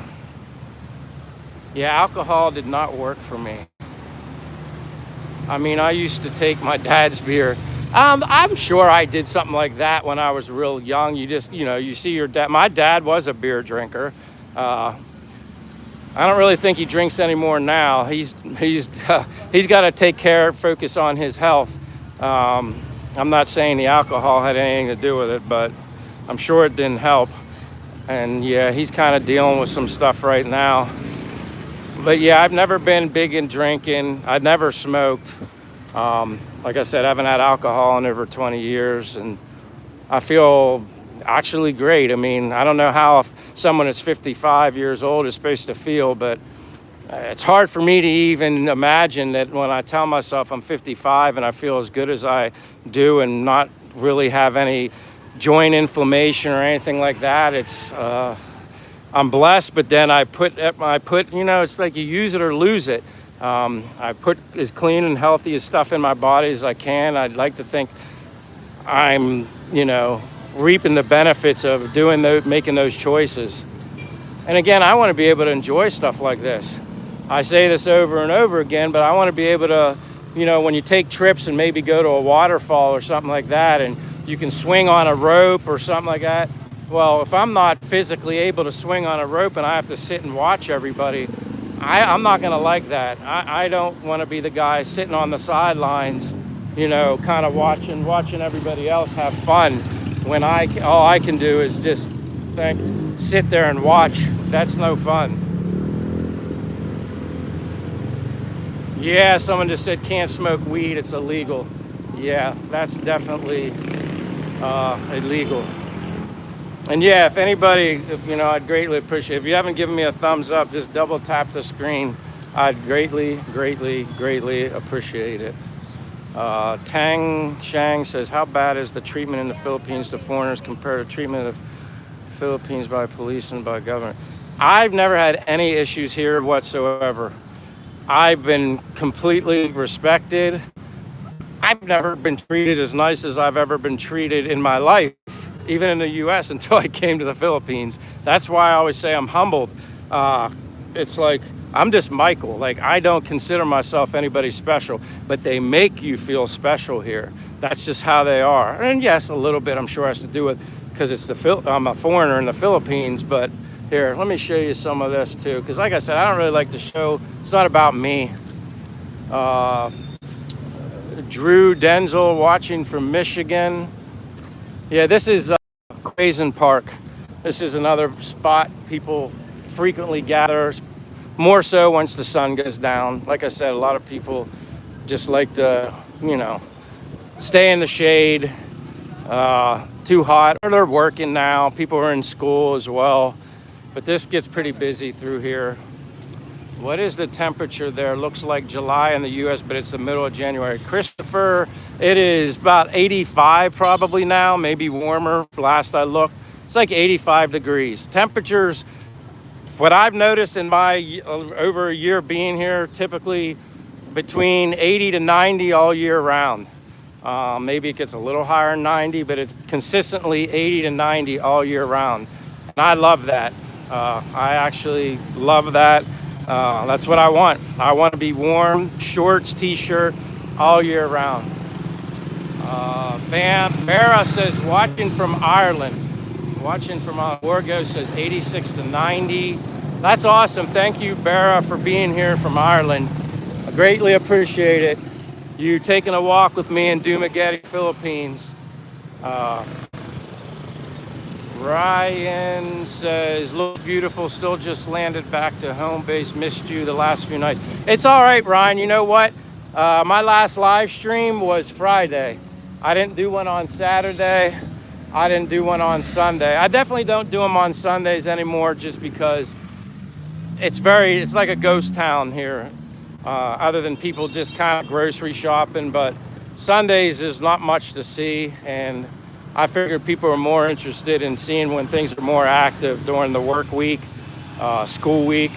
alcohol did not work for me. I mean, I used to take my dad's beer. I'm sure I did something like that when I was real young. You just, you see your dad. My dad was a beer drinker. I don't really think he drinks anymore now. He's got to focus on his health. I'm not saying the alcohol had anything to do with it, but I'm sure it didn't help. And yeah, he's kind of dealing with some stuff right now. But yeah, I've never been big in drinking. I've never smoked. Like I said, I haven't had alcohol in over 20 years, and I feel actually great. I mean, I don't know how someone that's 55 years old is supposed to feel, but it's hard for me to even imagine that when I tell myself I'm 55 and I feel as good as I do and not really have any joint inflammation or anything like that. It's I'm blessed, but then I put it's like you use it or lose it. I put as clean and healthy as stuff in my body as I can. I'd like to think I'm reaping the benefits of making those choices. And again, I want to be able to enjoy stuff like this. I say this over and over again, but I want to be able to, when you take trips and maybe go to a waterfall or something like that, and you can swing on a rope or something like that. Well, if I'm not physically able to swing on a rope and I have to sit and watch everybody, I'm not going to like that. I don't want to be the guy sitting on the sidelines, kind of watching everybody else have fun when all I can do is just sit there and watch. That's no fun. Yeah, someone just said can't smoke weed, it's illegal. Yeah, that's definitely illegal. And yeah, if anybody, I'd greatly appreciate it. If you haven't given me a thumbs up, just double tap the screen. I'd greatly appreciate it. Tang Shang says, how bad is the treatment in the Philippines to foreigners compared to treatment of the Philippines by police and by government? I've never had any issues here whatsoever. I've been completely respected. I've never been treated as nice as I've ever been treated in my life, even in the US, until I came to the Philippines. That's why I always say I'm humbled. It's like, I'm just Michael. Like, I don't consider myself anybody special, but they make you feel special here. That's just how they are. And yes, a little bit I'm sure has to do with, because I'm a foreigner in the Philippines, but here, let me show you some of this too. Because like I said, I don't really like to show, it's not about me. Drew Denzel watching from Michigan. Yeah, this is Quaison Park. This is another spot people frequently gather, more so once the sun goes down. Like I said, a lot of people just like to, stay in the shade. Too hot, or they're working now. People are in school as well. But this gets pretty busy through here. What is the temperature there? Looks like July in the US, but it's the middle of January. Christopher, it is about 85 probably now, maybe warmer. Last I looked, it's like 85 degrees. Temperatures, what I've noticed in my over a year being here, typically between 80 to 90 all year round. Maybe it gets a little higher than 90, but it's consistently 80 to 90 all year round. And I love that. I actually love that. That's what I want. I want to be warm, shorts, t-shirt, all year round. Vera says, watching from Ireland. Watching from Borgo says 86 to 90. That's awesome. Thank you, Vera, for being here from Ireland. I greatly appreciate it. You taking a walk with me in Dumaguete, Philippines. Ryan says, looks beautiful, still just landed back to home base, missed you the last few nights. It's all right, Ryan. You know what? My last live stream was Friday. I didn't do one on Saturday. I didn't do one on Sunday. I definitely don't do them on Sundays anymore just because it's like a ghost town here, other than people just kind of grocery shopping. But Sundays is not much to see, and I figured people are more interested in seeing when things are more active during the work week, school week.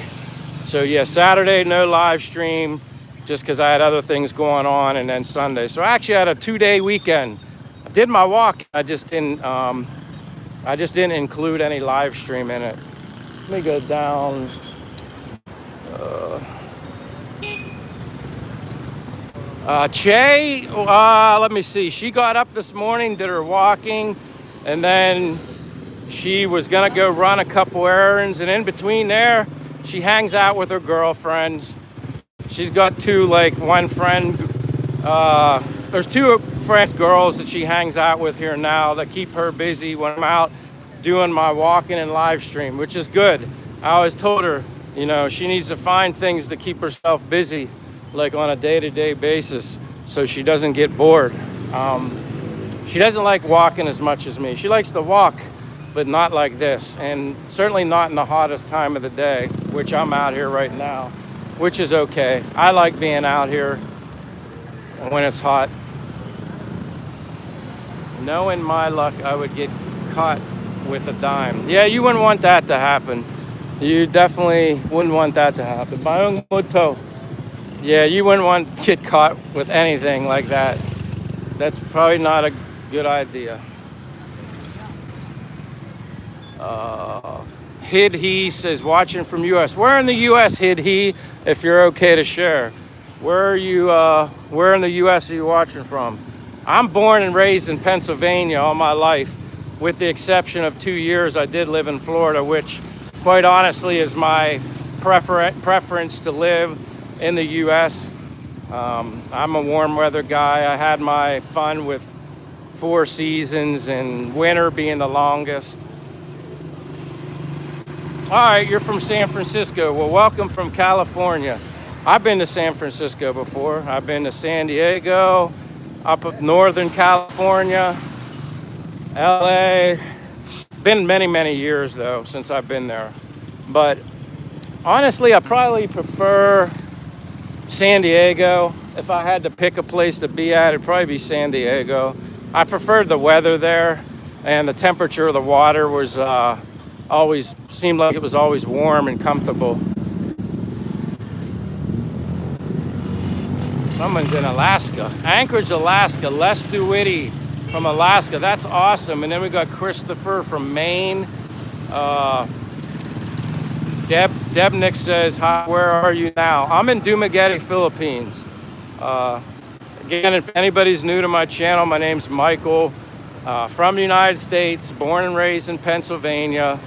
So yeah, Saturday, no live stream, just because I had other things going on, and then Sunday. So I actually had a 2-day weekend. I did my walk. I just didn't include any live stream in it. Let me go down. Che, let me see. She got up this morning, did her walking, and then she was gonna go run a couple errands, and in between there, she hangs out with her girlfriends. She's got one friend, there's 2 friends, girls that she hangs out with here now that keep her busy when I'm out doing my walking and live stream, which is good. I always told her, she needs to find things to keep herself busy, like on a day-to-day basis, so she doesn't get bored. She doesn't like walking as much as me. She likes to walk, but not like this, and certainly not in the hottest time of the day, which I'm out here right now, which is okay. I like being out here when it's hot. Knowing my luck, I would get caught with a dime. Yeah, you wouldn't want that to happen. You definitely wouldn't want that to happen. Bayong moto. Yeah, you wouldn't want to get caught with anything like that. That's probably not a good idea. Hid He says, watching from U.S. Where in the U.S., Hid He, if you're okay to share? Where in the U.S. are you watching from? I'm born and raised in Pennsylvania all my life, with the exception of 2 years I did live in Florida, which quite honestly is my preference to live in the U.S. I'm a warm weather guy. I had my fun with 4 seasons and winter being the longest. All right, you're from San Francisco. Well, welcome from California. I've been to San Francisco before. I've been to San Diego, up Northern California, LA. Been many, many years though since I've been there. But honestly, I probably prefer San Diego. If I had to pick a place to be at, it'd probably be San Diego. I preferred the weather there, and the temperature of the water was always seemed like it was always warm and comfortable. Someone's in Alaska. Anchorage, Alaska. Les Dumaguete from Alaska. That's awesome. And then we got Christopher from Maine. Debnick says, hi, where are you now? I'm in Dumaguete, Philippines. Again, if anybody's new to my channel, my name's Michael, from the United States, born and raised in Pennsylvania,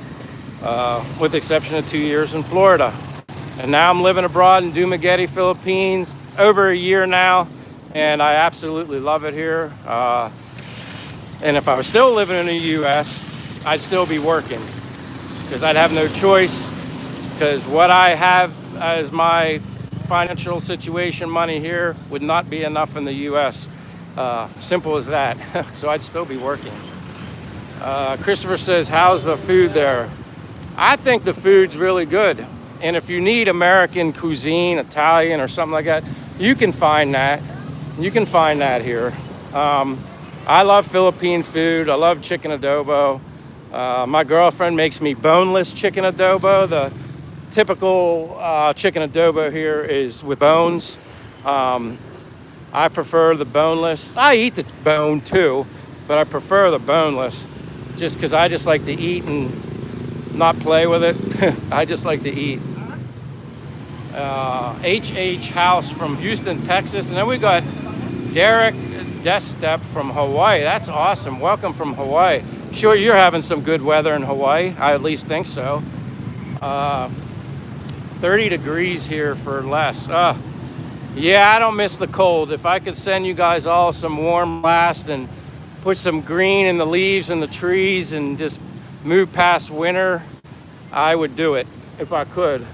with the exception of 2 years in Florida. And now I'm living abroad in Dumaguete, Philippines, over a year now, and I absolutely love it here. And if I was still living in the U.S., I'd still be working, because I'd have no choice, because what I have as my financial situation, money here, would not be enough in the U.S. Simple as that. So I'd still be working. Christopher says, how's the food there? I think the food's really good. And if you need American cuisine, Italian or something like that, you can find that. You can find that here. I love Philippine food. I love chicken adobo. My girlfriend makes me boneless chicken adobo. The typical chicken adobo here is with bones. I prefer the boneless. I eat the bone too, but I prefer the boneless just because I just like to eat and not play with it. I just like to eat. HH House from Houston, Texas. And then we got Derek Destep from Hawaii. That's awesome. Welcome from Hawaii. Sure, you're having some good weather in Hawaii. I at least think so. 30 degrees here for less. Yeah, I don't miss the cold. If I could send you guys all some warm blast and put some green in the leaves and the trees and just move past winter, I would do it if I could.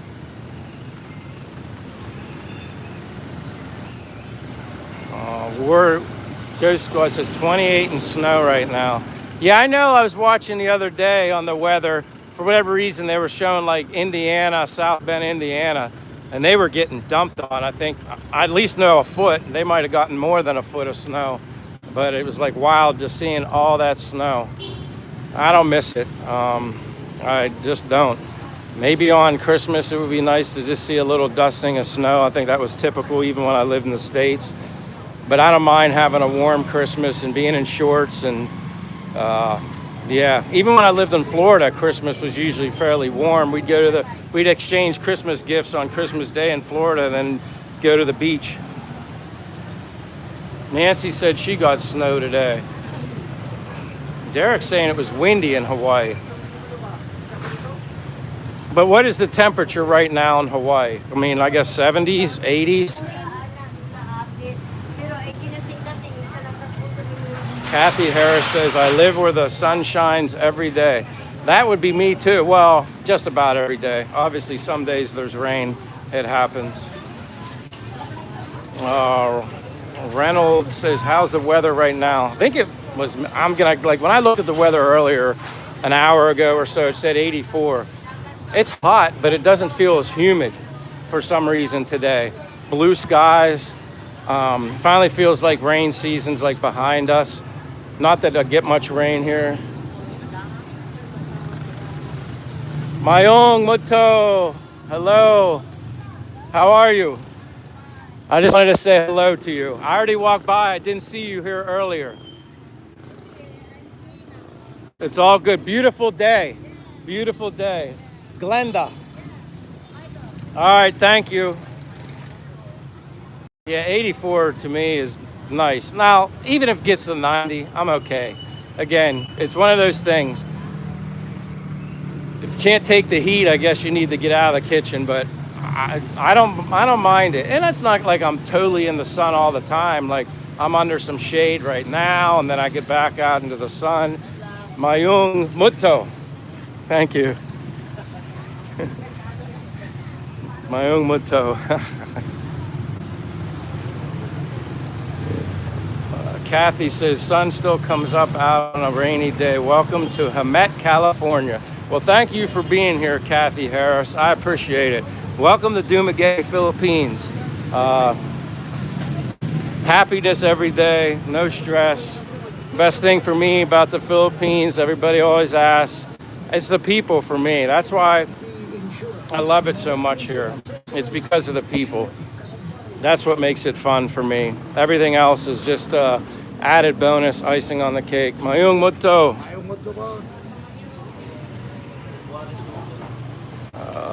Ghost Squad says 28 and snow right now. Yeah, I know. I was watching the other day on the weather. For whatever reason, they were showing like Indiana, South Bend, Indiana, and they were getting dumped on. I think I at least know a foot. They might have gotten more than a foot of snow, but it was like wild just seeing all that snow. I don't miss it. I just don't. Maybe on Christmas it would be nice to just see a little dusting of snow. I think that was typical even when I lived in the States. But I don't mind having a warm Christmas and being in shorts and yeah. Even when I lived in Florida, Christmas was usually fairly warm. We'd exchange Christmas gifts on Christmas Day in Florida and then go to the beach. Nancy said she got snow today. Derek's saying it was windy in Hawaii. But what is the temperature right now in Hawaii? I mean, I guess 70s, 80s? Kathy Harris says, I live where the sun shines every day. That would be me too. Well, just about every day. Obviously, some days there's rain. It happens. Reynolds says, how's the weather right now? I think it was, when I looked at the weather earlier, an hour ago or so, it said 84. It's hot, but it doesn't feel as humid for some reason today. Blue skies. Finally feels like rain season's like behind us. Not that I get much rain here. Mayong Muto, hello. How are you? I just wanted to say hello to you. I already walked by. I didn't see you here earlier. It's all good. Beautiful day. Beautiful day. Glenda. All right, thank you. Yeah, 84 to me is nice. Now, even if it gets to 90, I'm okay. Again, it's one of those things. If you can't take the heat, I guess you need to get out of the kitchen, but I don't mind it. And it's not like I'm totally in the sun all the time. Like I'm under some shade right now, and then I get back out into the sun. Mayong Muto. Thank you. Mayong Muto. Kathy says, sun still comes up out on a rainy day. Welcome to Hemet, California. Well, thank you for being here, Kathy Harris. I appreciate it. Welcome to Dumaguete, Philippines. Happiness every day, no stress. Best thing for me about the Philippines, everybody always asks, it's the people for me. That's why I love it so much here. It's because of the people. That's what makes it fun for me. Everything else is just added bonus, icing on the cake. Mayong Muto.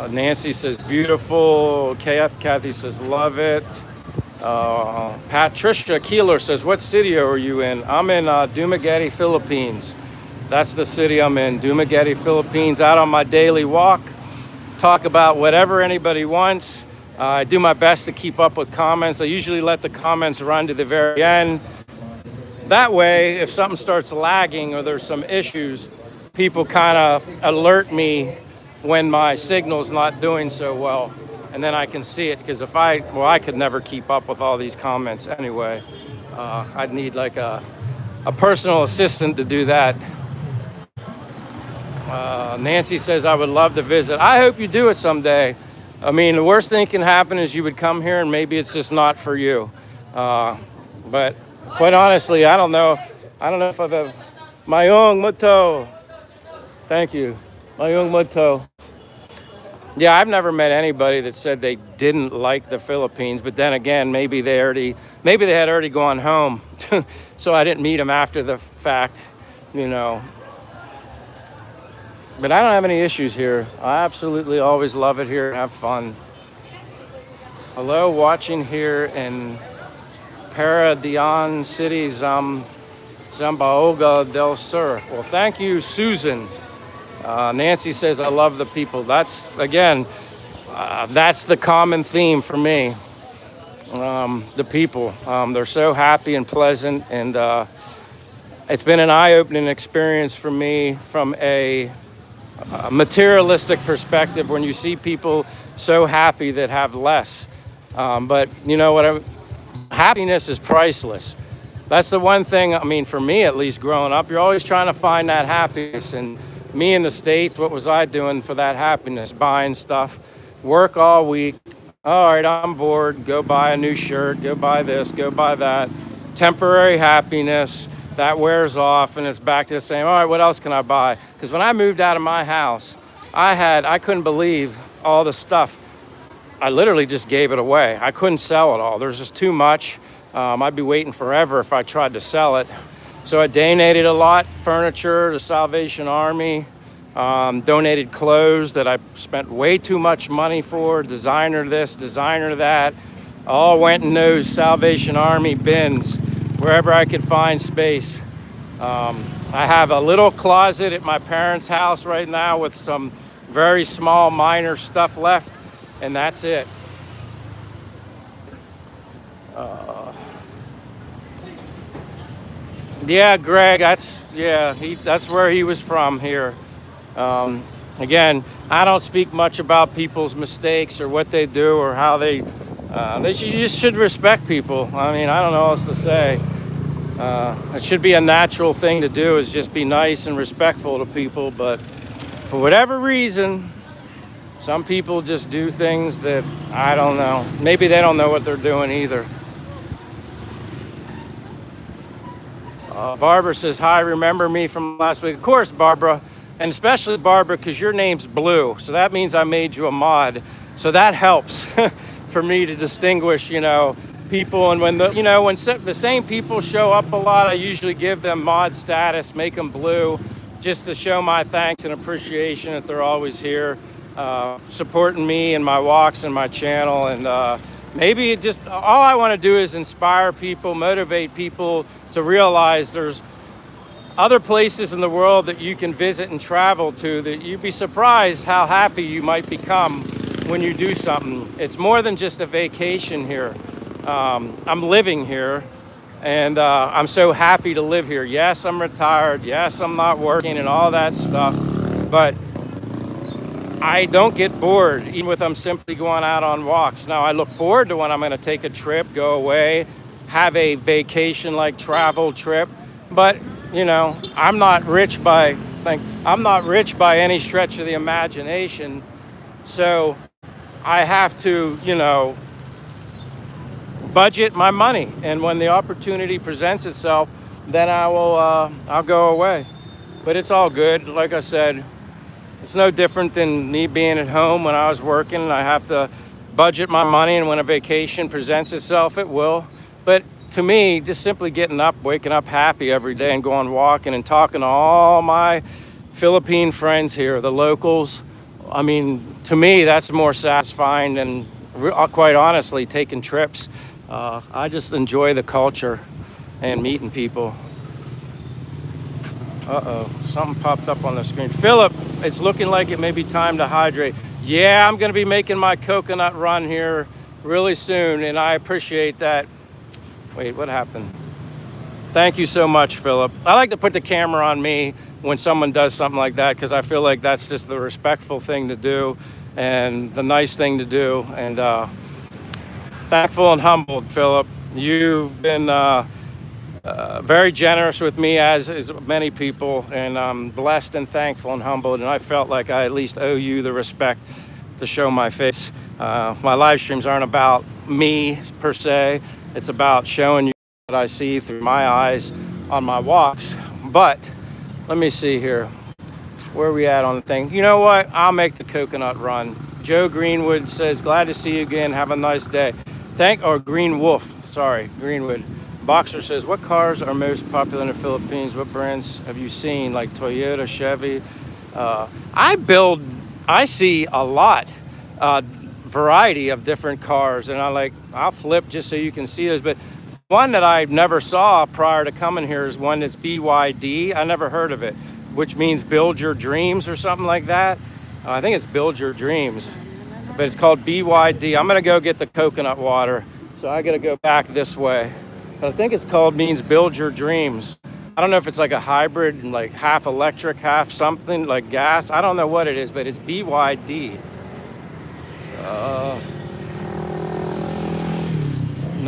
Nancy says, beautiful. Kathy says, love it. Patricia Keeler says, what city are you in? I'm in Dumaguete, Philippines. That's the city I'm in, Dumaguete, Philippines. Out on my daily walk. Talk about whatever anybody wants. I do my best to keep up with comments. I usually let the comments run to the very end. That way, if something starts lagging or there's some issues, people kind of alert me when my signal's not doing so well. And then I can see it, because I could never keep up with all these comments anyway. I'd need like a personal assistant to do that. Nancy says, I would love to visit. I hope you do it someday. I mean, the worst thing can happen is you would come here and maybe it's just not for you. But quite honestly, I don't know if I've ever... Mayong Muto. Thank you. Mayong Muto. Yeah, I've never met anybody that said they didn't like the Philippines, but then again, maybe they had already gone home. So I didn't meet them after the fact, you know. But I don't have any issues here. I absolutely always love it here and have fun. Hello, watching here in Paradian City, Zamboanga del Sur. Well, thank you, Susan. Nancy says, I love the people. That's, again, that's the common theme for me. The people. They're so happy and pleasant, and it's been an eye-opening experience for me from a materialistic perspective when you see people so happy that have less. But you know what, happiness is priceless. That's the one thing, I mean, for me at least, growing up, you're always trying to find that happiness. And me in the States, what was I doing for that happiness? Buying stuff, work all week. All right, I'm bored. Go buy a new shirt, go buy this, go buy that. Temporary happiness, that wears off, and it's back to the same. All right, what else can I buy? Because when I moved out of my house, I couldn't believe all the stuff. I literally just gave it away. I couldn't sell it all. There's just too much. I'd be waiting forever if I tried to sell it. So I donated a lot, furniture to Salvation Army, donated clothes that I spent way too much money for, designer this, designer that, all went in those Salvation Army bins, wherever I could find space. I have a little closet at my parents' house right now with some very small minor stuff left, and that's it. Yeah, Greg, that's where he was from here. Again, I don't speak much about people's mistakes or what they do or how you just should respect people. I mean, I don't know what else to say. It should be a natural thing to do, is just be nice and respectful to people. But for whatever reason, some people just do things that, I don't know. Maybe they don't know what they're doing either. Barbara says, hi, remember me from last week? Of course, Barbara, and especially Barbara, because your name's Blue. So that means I made you a mod. So that helps for me to distinguish, people. And when the same people show up a lot, I usually give them mod status, make them blue, just to show my thanks and appreciation that they're always here, supporting me and my walks and my channel. And maybe all I want to do is inspire people, motivate people to realize there's other places in the world that you can visit and travel to that you'd be surprised how happy you might become when you do something. It's more than just a vacation here. I'm living here, and I'm so happy to live here. Yes, I'm retired. Yes, I'm not working and all that stuff, but I don't get bored, even if I'm simply going out on walks. Now, I look forward to when I'm going to take a trip, go away, have a vacation-like travel trip. But, I'm not rich by any stretch of the imagination. So I have to, budget my money. And when the opportunity presents itself, then I'll go away. But it's all good. Like I said, it's no different than me being at home when I was working. I have to budget my money, and when a vacation presents itself, it will. But to me, just simply getting up, waking up happy every day and going walking and talking to all my Philippine friends here, the locals, I mean, to me, that's more satisfying than, quite honestly, taking trips. I just enjoy the culture and meeting people. Uh-oh, something popped up on the screen. Philip, it's looking like it may be time to hydrate. Yeah, I'm going to be making my coconut run here really soon, and I appreciate that. Wait, what happened? Thank you so much, Philip. I like to put the camera on me when someone does something like that, because I feel like that's just the respectful thing to do and the nice thing to do. And thankful and humbled, Philip. You've been very generous with me, as is many people, and I'm blessed and thankful and humbled, and I felt like I at least owe you the respect to show my face. My live streams aren't about me per se. It's about showing you what I see through my eyes on my walks. But let me see here. Where are we at on the thing? You know what? I'll make the coconut run. Joe Greenwood says, glad to see you again. Have a nice day. Green Wolf. Sorry, Greenwood. Boxer says, what cars are most popular in the Philippines? What brands have you seen, like Toyota, Chevy? I see a lot, variety of different cars, and I'll flip just so you can see those. But one that I never saw prior to coming here is one that's BYD. I never heard of it, which means build your dreams or something like that. I think it's build your dreams, but it's called BYD. I'm gonna go get the coconut water, so I gotta go back this way. But I think it's means build your dreams. I don't know if it's like a hybrid, like half electric, half something, like gas. I don't know what it is, but it's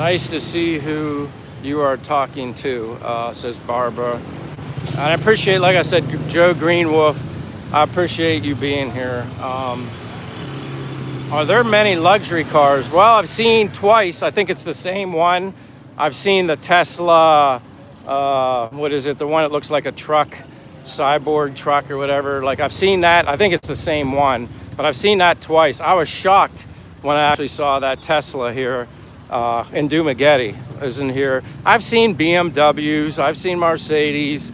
Nice to see who you are talking to, says Barbara. And I appreciate, like I said, Joe Greenwolf, I appreciate you being here. Are there many luxury cars? Well, I've seen twice. I think it's the same one. I've seen the Tesla, what is it? The one that looks like a truck, cyborg truck or whatever. Like I've seen that. I think it's the same one, but I've seen that twice. I was shocked when I actually saw that Tesla here in Dumaguete. It was in here. I've seen BMWs. I've seen Mercedes.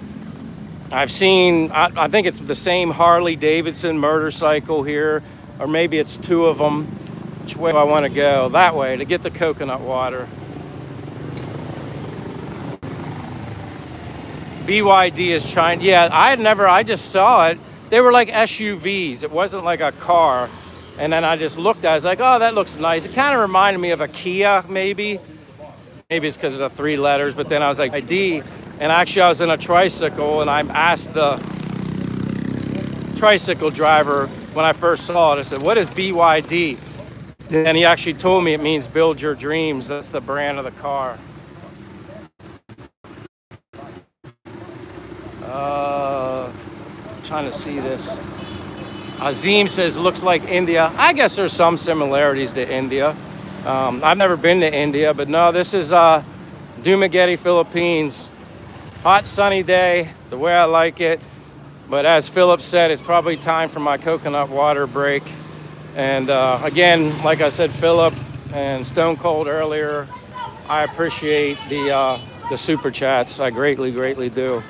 I've seen, I think it's the same Harley Davidson motorcycle here, or maybe it's two of them. Which way do I want to go? That way, to get the coconut water. BYD is trying, yeah, I just saw it. They were like SUVs. It wasn't like a car. And then I just looked at it, I was like, oh, that looks nice. It kind of reminded me of a Kia, maybe. Maybe it's because of the 3 letters, but then I was like, ID. And actually I was in a tricycle and I asked the tricycle driver when I first saw it, I said, what is BYD? And he actually told me it means build your dreams. That's the brand of the car. Trying to see this. Azim says, looks like India. I guess there's some similarities to India. I've never been to India, but no, this is Dumaguete, Philippines. Hot sunny day, the way I like it. But as Philip said, it's probably time for my coconut water break. And again, like I said, Philip and Stone Cold earlier, I appreciate the super chats. I greatly, greatly do.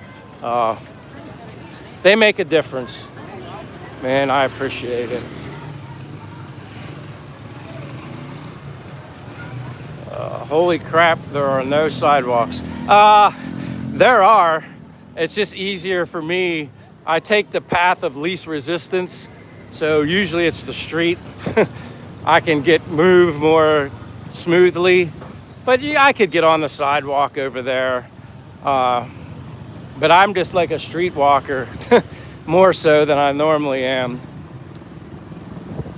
They make a difference. Man, I appreciate it. Holy crap, there are no sidewalks. There are. It's just easier for me. I take the path of least resistance. So usually it's the street. I can move more smoothly. But yeah, I could get on the sidewalk over there. But I'm just like a street walker. More so than I normally am.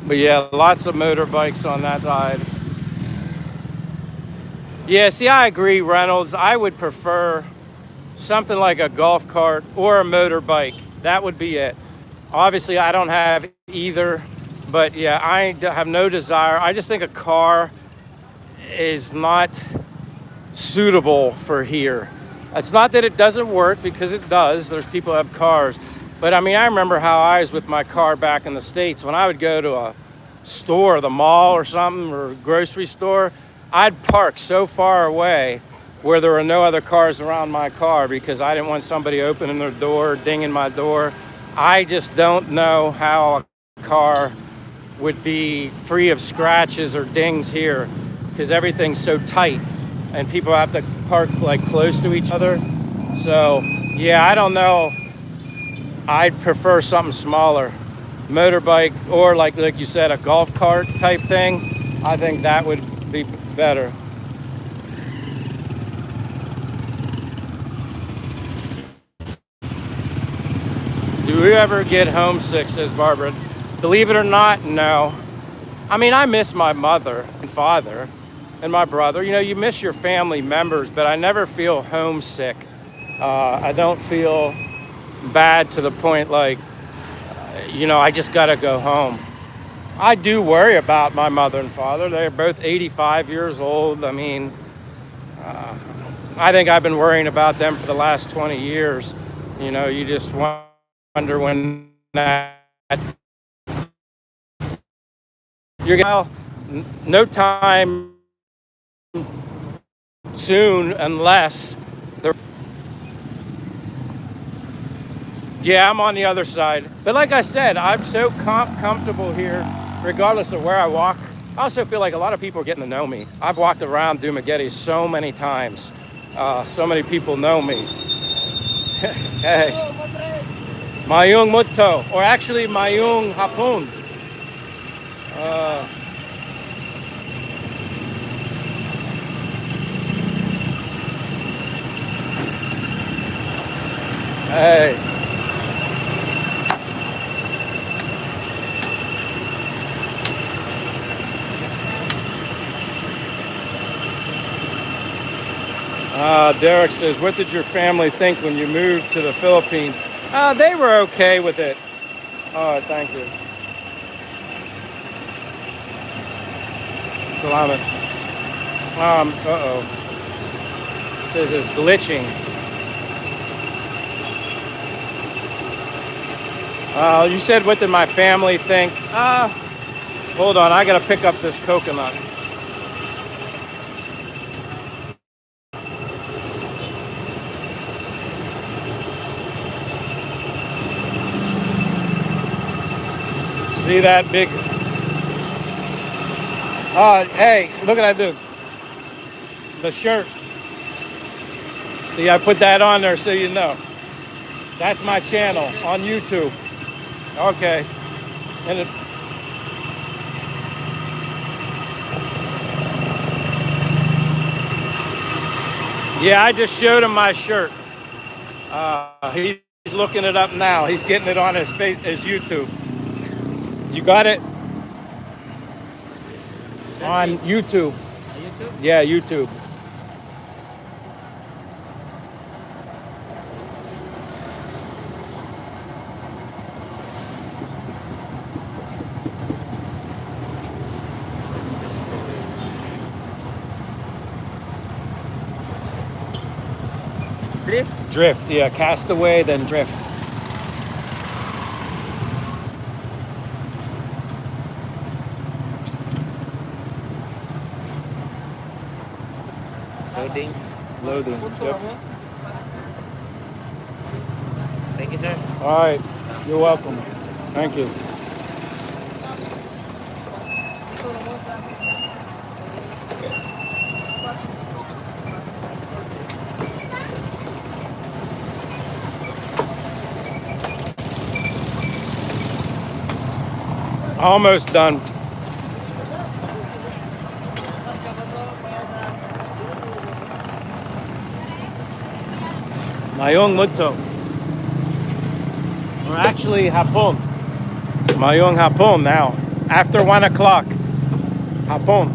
But yeah, lots of motorbikes on that side. Yeah, see, I agree, Reynolds. I would prefer something like a golf cart or a motorbike. That would be it. Obviously, I don't have either. But yeah, I have no desire. I just think a car is not suitable for here. It's not that it doesn't work, because it does. There's people who have cars. But I mean, I remember how I was with my car back in the States. When I would go to a store, the mall or something, or a grocery store, I'd park so far away where there were no other cars around my car because I didn't want somebody opening their door, dinging my door. I just don't know how a car would be free of scratches or dings here because everything's so tight and people have to park like close to each other. So yeah, I don't know. I'd prefer something smaller, motorbike, or like you said, a golf cart type thing. I think that would be better. Do we ever get homesick, says Barbara? Believe it or not, no. I mean, I miss my mother and father and my brother. You know, you miss your family members, but I never feel homesick. I don't feel bad to the point like, you know, I just gotta go home. I do worry about my mother and father. They're both 85 years old. I mean, I think I've been worrying about them for the last 20 years. You know, you just wonder when that you're gonna, no time soon unless they're. Yeah, I'm on the other side. But like I said, I'm so comfortable here, regardless of where I walk. I also feel like a lot of people are getting to know me. I've walked around Dumaguete so many times. So many people know me. Hey. Mayung Mutto, or actually Mayung Hapon. Hey. Derek says, what did your family think when you moved to the Philippines? They were okay with it. Oh, thank you. Salamat. Uh-oh. It says it's glitching. You said, what did my family think? Hold on, I gotta pick up this coconut. See that big... Oh, hey, look at that dude. The shirt. See, I put that on there so you know. That's my channel on YouTube. Okay. And yeah, I just showed him my shirt. He's looking it up now. He's getting it on his YouTube. You got it? On YouTube. YouTube? Yeah, YouTube. Drift? Drift, yeah. Castaway, then drift. Loading. Loading. Yep. Thank you, sir. All right. You're welcome. Thank you. Almost done. Mayong mudto. Or actually hapon. Mayong hapon now. After 1 o'clock. Hapon.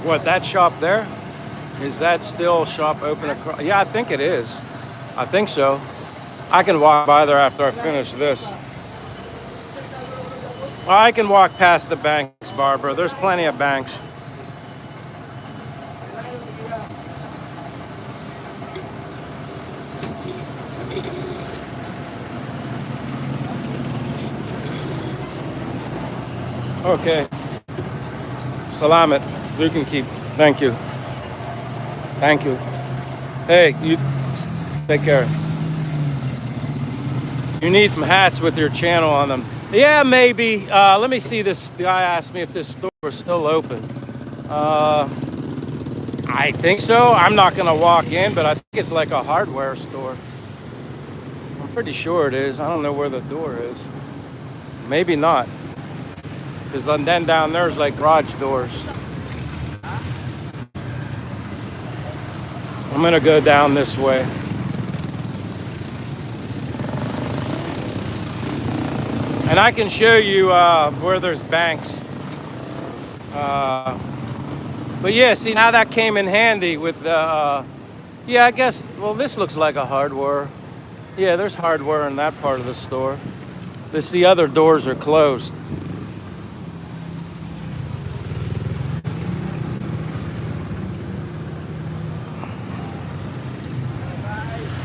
What, that shop there? Is that still shop open across? Yeah, I think it is. I think so. I can walk by there after I finish this. I can walk past the banks, Barbara. There's plenty of banks. Okay. Salamat. You can keep. Thank you. Thank you. Hey, you take care. You need some hats with your channel on them. Yeah, maybe. Let me see this. The guy asked me if this store is still open. I think so. I'm not going to walk in, but I think it's like a hardware store. I'm pretty sure it is. I don't know where the door is. Maybe not. Because then down there's like garage doors. I'm going to go down this way. And I can show you where there's banks. But yeah, see, now that came in handy with the, yeah, I guess, well, this looks like a hardware. Yeah, there's hardware in that part of the store. The other doors are closed.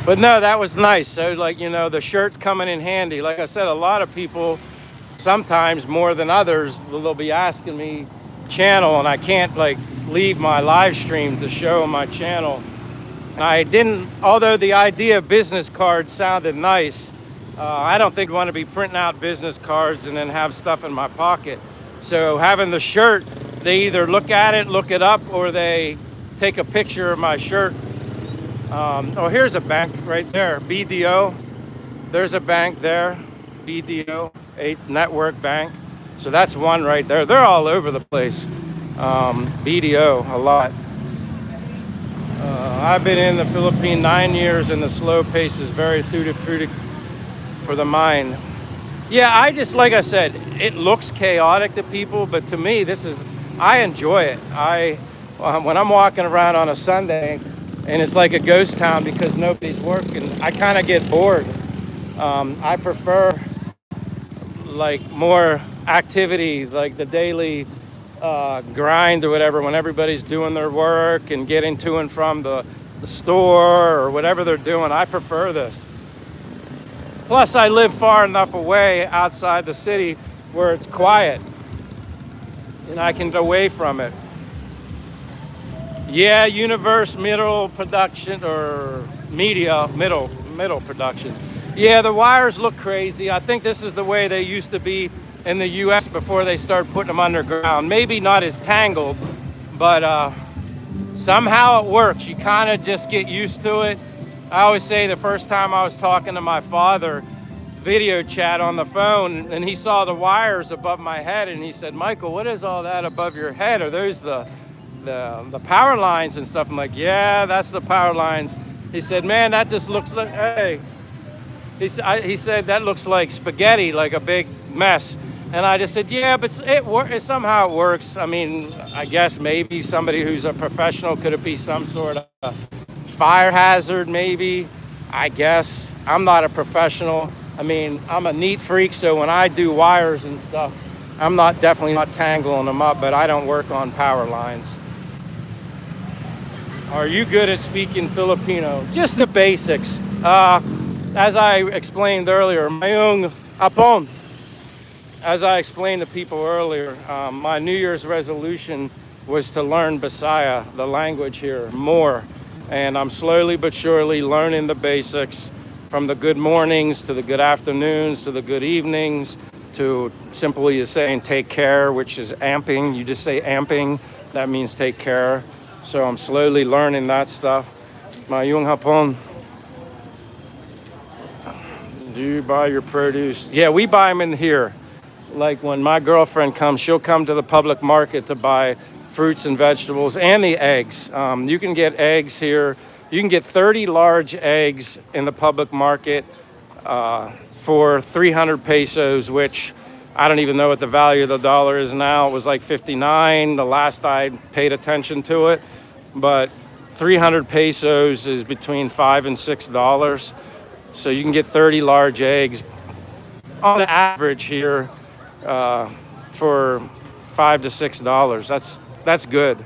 But no, that was nice. So, like, you know, the shirt's coming in handy. Like I said, a lot of people, sometimes more than others, they'll be asking me channel, and I can't, like, leave my live stream to show my channel. And I didn't, although the idea of business cards sounded nice, I don't think I want to be printing out business cards and then have stuff in my pocket. So having the shirt, they either look at it, look it up, or they take a picture of my shirt. Oh, here's a bank right there, BDO. There's a bank there, BDO, 8 Network Bank. So that's one right there. They're all over the place. BDO, a lot. I've been in the Philippines 9 years, and the slow pace is very therapeutic for the mind. Yeah, I just, like I said, it looks chaotic to people, but to me, I enjoy it. When I'm walking around on a Sunday and it's like a ghost town because nobody's working, I kind of get bored. I prefer like more activity, like the daily grind or whatever, when everybody's doing their work and getting to and from the store or whatever they're doing. I prefer this. Plus, I live far enough away outside the city where it's quiet and I can get away from it. Yeah, Universe Middle Production or Media Middle Productions. Yeah, the wires look crazy. I think this is the way they used to be in the U.S. before they started putting them underground. Maybe not as tangled, but somehow it works. You kind of just get used to it. I always say the first time I was talking to my father, video chat on the phone, and he saw the wires above my head, and he said, "Michael, what is all that above your head? Are those the power lines and stuff?" I'm like, "Yeah, that's the power lines." He said, "Man, that just looks like, hey." He said, "That looks like spaghetti, like a big mess." And I just said, "Yeah, but somehow it works." I mean, I guess maybe somebody who's a professional, could it be some sort of fire hazard, maybe? I guess. I'm not a professional. I mean, I'm a neat freak, so when I do wires and stuff, I'm definitely not tangling them up, but I don't work on power lines. Are you good at speaking Filipino? Just the basics. As I explained earlier, mayong hapon. As I explained to people earlier, my New Year's resolution was to learn Bisaya, the language here, more. And I'm slowly but surely learning the basics, from the good mornings to the good afternoons to the good evenings to simply saying take care, which is amping. You just say amping, that means take care. So I'm slowly learning that stuff. Mayong hapon. Do you buy your produce? Yeah, we buy them in here. Like when my girlfriend comes, she'll come to the public market to buy fruits and vegetables and the eggs. You can get eggs here. You can get 30 large eggs in the public market for 300 pesos, which I don't even know what the value of the dollar is now. It was like 59 the last I paid attention to it. But 300 pesos is between $5 and $6. So you can get 30 large eggs on average here for $5 to $6. That's good.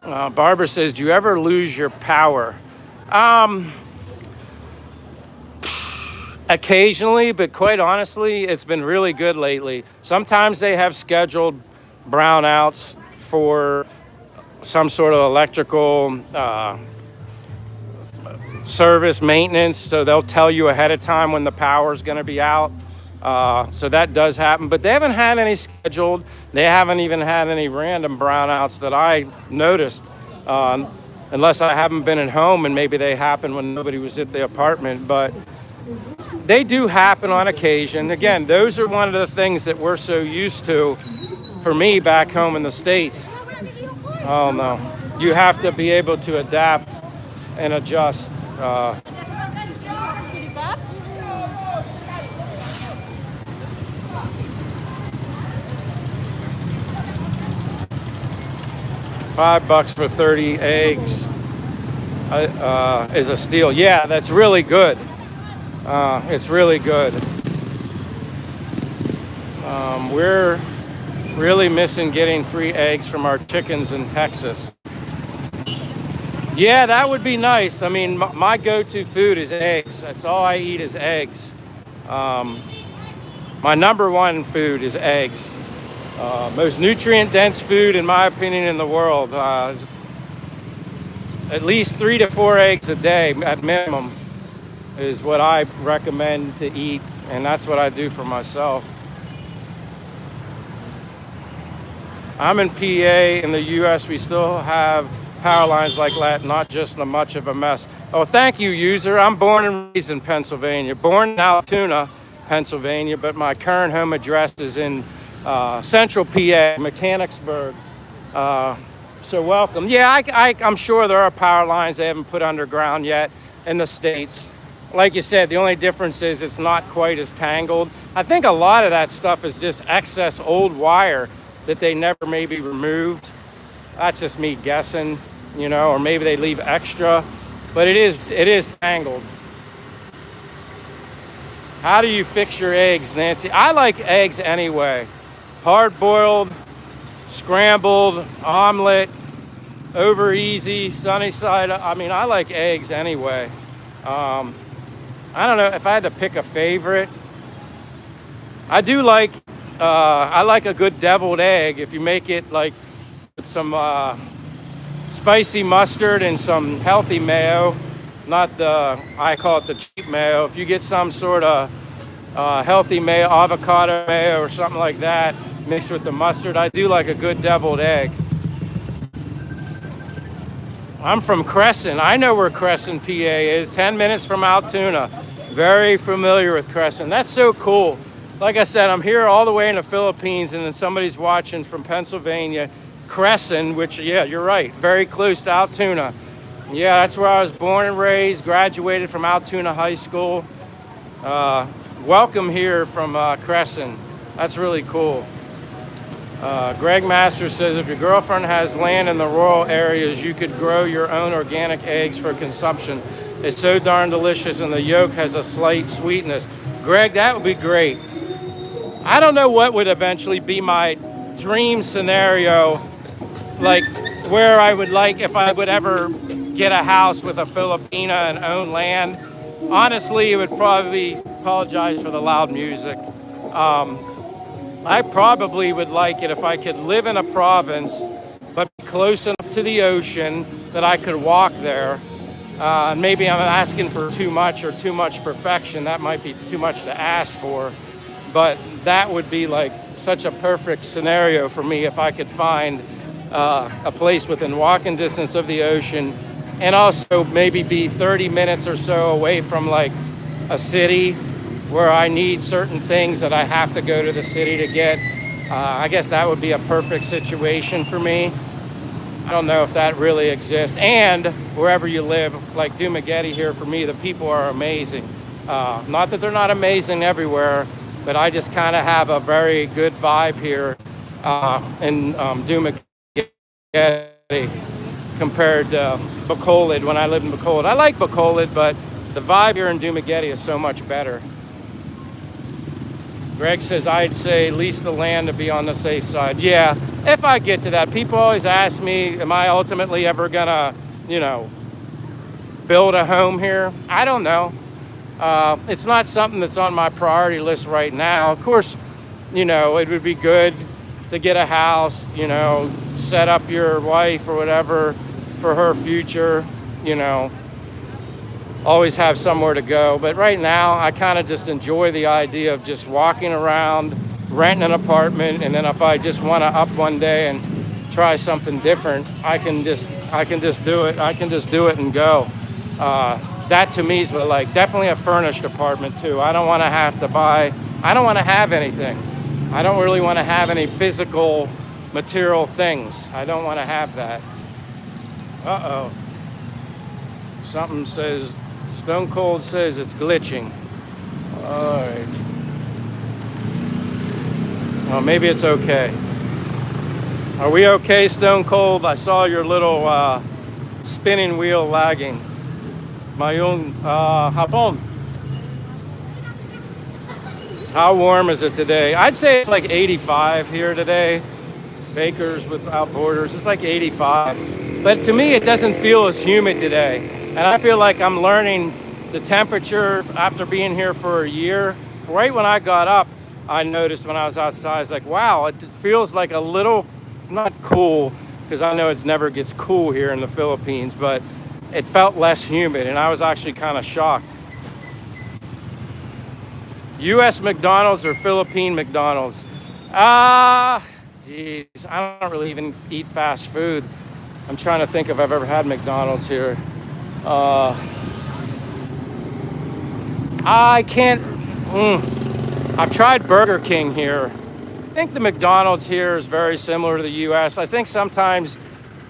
Barbara says, "Do you ever lose your power?" Occasionally, but quite honestly, it's been really good lately. Sometimes they have scheduled brownouts for some sort of electrical service maintenance, so they'll tell you ahead of time when the power is going to be out. So that does happen, but they haven't had any scheduled. They haven't even had any random brownouts that I noticed, unless I haven't been at home, and maybe they happen when nobody was at the apartment. But they do happen on occasion. Again, those are one of the things that we're so used to, for me back home in the States. Oh no, you have to be able to adapt and adjust. $5 for 30 eggs is a steal. Yeah, that's really good. It's really good. We're really missing getting free eggs from our chickens in Texas. Yeah, that would be nice. I mean, my go-to food is eggs. That's all I eat is eggs. My number one food is eggs. Most nutrient-dense food, in my opinion, in the world. At least 3 to 4 eggs a day at minimum is what I recommend to eat, and that's what I do for myself. I'm in PA. In the US, we still have power lines like that, not just much of a mess. Oh, thank you, user. I'm born and raised in Pennsylvania. Born in Altoona, Pennsylvania, but my current home address is in central PA, Mechanicsburg. So welcome. Yeah, I'm sure there are power lines they haven't put underground yet in the States. like you said, the only difference is it's not quite as tangled. I think a lot of that stuff is just excess old wire that they never maybe removed. That's just me guessing, you know, or maybe they leave extra, but it is tangled. How do you fix your eggs, Nancy? I like eggs anyway. Hard boiled, scrambled, omelet, over easy, sunny side. I mean, I like eggs anyway. I don't know if I had to pick a favorite. I do like, I like a good deviled egg if you make it like with some spicy mustard and some healthy mayo. Not the, I call it the cheap mayo. If you get some sort of healthy mayo, avocado mayo or something like that, mixed with the mustard, I do like a good deviled egg. I'm from Crescent. I know where Crescent, PA is, 10 minutes from Altoona. Very familiar with Crescent. That's so cool. Like I said, I'm here all the way in the Philippines, and then somebody's watching from Pennsylvania. Crescent, which, yeah, you're right, very close to Altoona. Yeah, that's where I was born and raised, graduated from Altoona High School. Welcome here from Crescent. That's really cool. Greg Masters says, if your girlfriend has land in the rural areas, you could grow your own organic eggs for consumption. It's so darn delicious, and the yolk has a slight sweetness. Greg, that would be great. I don't know what would eventually be my dream scenario, like where I would like, if I would ever get a house with a Filipina and own land. Honestly, it would probably, apologize for the loud music. I probably would like it if I could live in a province, but be close enough to the ocean that I could walk there. Maybe I'm asking for too much or too much perfection. That might be too much to ask for, but that would be like such a perfect scenario for me if I could find a place within walking distance of the ocean, and also maybe be 30 minutes or so away from like a city where I need certain things that I have to go to the city to get. I guess that would be a perfect situation for me. I don't know if that really exists. And wherever you live, like Dumaguete here, for me, the people are amazing. Not that they're not amazing everywhere, but I just kind of have a very good vibe here in Dumaguete compared to Bacolod when I lived in Bacolod. I like Bacolod, but the vibe here in Dumaguete is so much better. Greg says, I'd say lease the land to be on the safe side. Yeah, if I get to that. People always ask me, am I ultimately ever gonna, you know, build a home here? I don't know. It's not something that's on my priority list right now. Of course, you know, it would be good to get a house, you know, set up your wife or whatever for her future, you know, always have somewhere to go. But right now, I kind of just enjoy the idea of just walking around, renting an apartment, and then if I just want to up one day and try something different, I can just do it. I can just do it and go. That to me is what, like, definitely a furnished apartment too. I don't want to have to buy, I don't want to have anything. I don't really want to have any physical material things. I don't want to have that. Uh-oh. Something says, Stone Cold says it's glitching. All right. Well, maybe it's okay. Are we okay, Stone Cold? I saw your little spinning wheel lagging. Mayong hapon. How warm is it today? I'd say it's like 85 here today. Bakers Without Borders, it's like 85. But to me, it doesn't feel as humid today. And I feel like I'm learning the temperature after being here for a year. Right when I got up, I noticed when I was outside, I was like, wow, it feels like a little, not cool, because I know it never gets cool here in the Philippines, but it felt less humid, and I was actually kind of shocked. U.S. McDonald's or Philippine McDonald's? Geez, I don't really even eat fast food. I'm trying to think if I've ever had McDonald's here. I can't, I've tried Burger King here. I think the McDonald's here is very similar to the U.S. I think sometimes,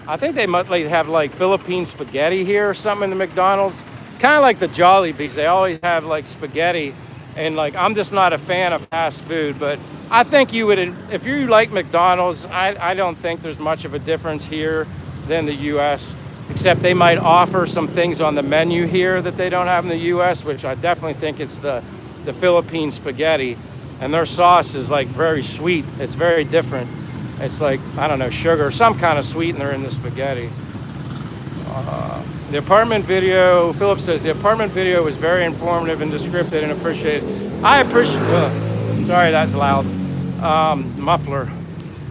I think they might have like Philippine spaghetti here or something in the McDonald's. kind of like the Jollibees. They always have like spaghetti, and like I'm just not a fan of fast food. But I think you would, if you like McDonald's, I don't think there's much of a difference here than the U.S. Except they might offer some things on the menu here that they don't have in the U.S., which I definitely think it's the Philippine spaghetti, and their sauce is like very sweet. It's very different. It's like, I don't know, sugar, some kind of sweetener in the spaghetti. The apartment video, Philip says, the apartment video was very informative and descriptive and appreciated. I appreciate, sorry, that's loud, muffler.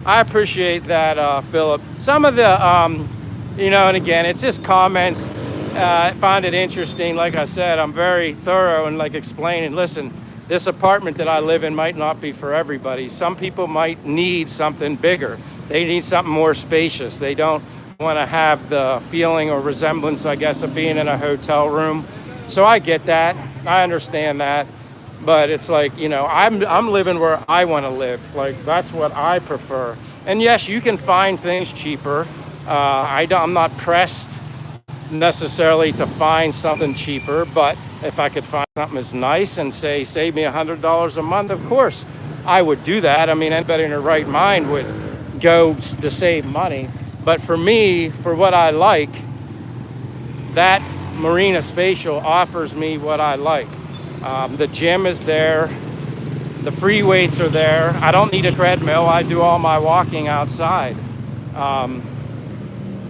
I appreciate that, Philip. Some of the, you know, and again, it's just comments. I find it interesting. Like I said, I'm very thorough and like explaining, listen, this apartment that I live in might not be for everybody. Some people might need something bigger. They need something more spacious. They don't want to have the feeling or resemblance, I guess, of being in a hotel room. So I get that. I understand that. But it's like, you know, I'm living where I want to live. Like, that's what I prefer. And yes, you can find things cheaper. I'm not pressed necessarily to find something cheaper, but if I could find something that's nice and say save me $100 a month, of course I would do that. I mean, anybody in their right mind would go to save money. But for me, for what I like, that Marina Spatial offers me what I like. The gym is there, the free weights are there. I don't need a treadmill. I do all my walking outside.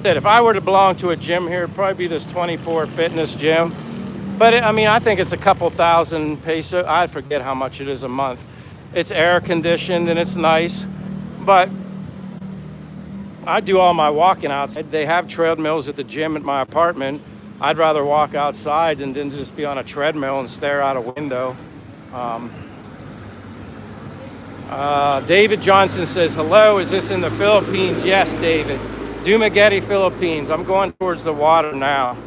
If I were to belong to a gym here, it'd probably be this 24 Fitness gym. But I mean, I think it's a couple thousand peso. I forget how much it is a month. It's air conditioned and it's nice. But I do all my walking outside. They have treadmills at the gym at my apartment. I'd rather walk outside than just be on a treadmill and stare out a window. David Johnson says, hello, is this in the Philippines? Yes, David. Dumaguete, Philippines. I'm going towards the water now.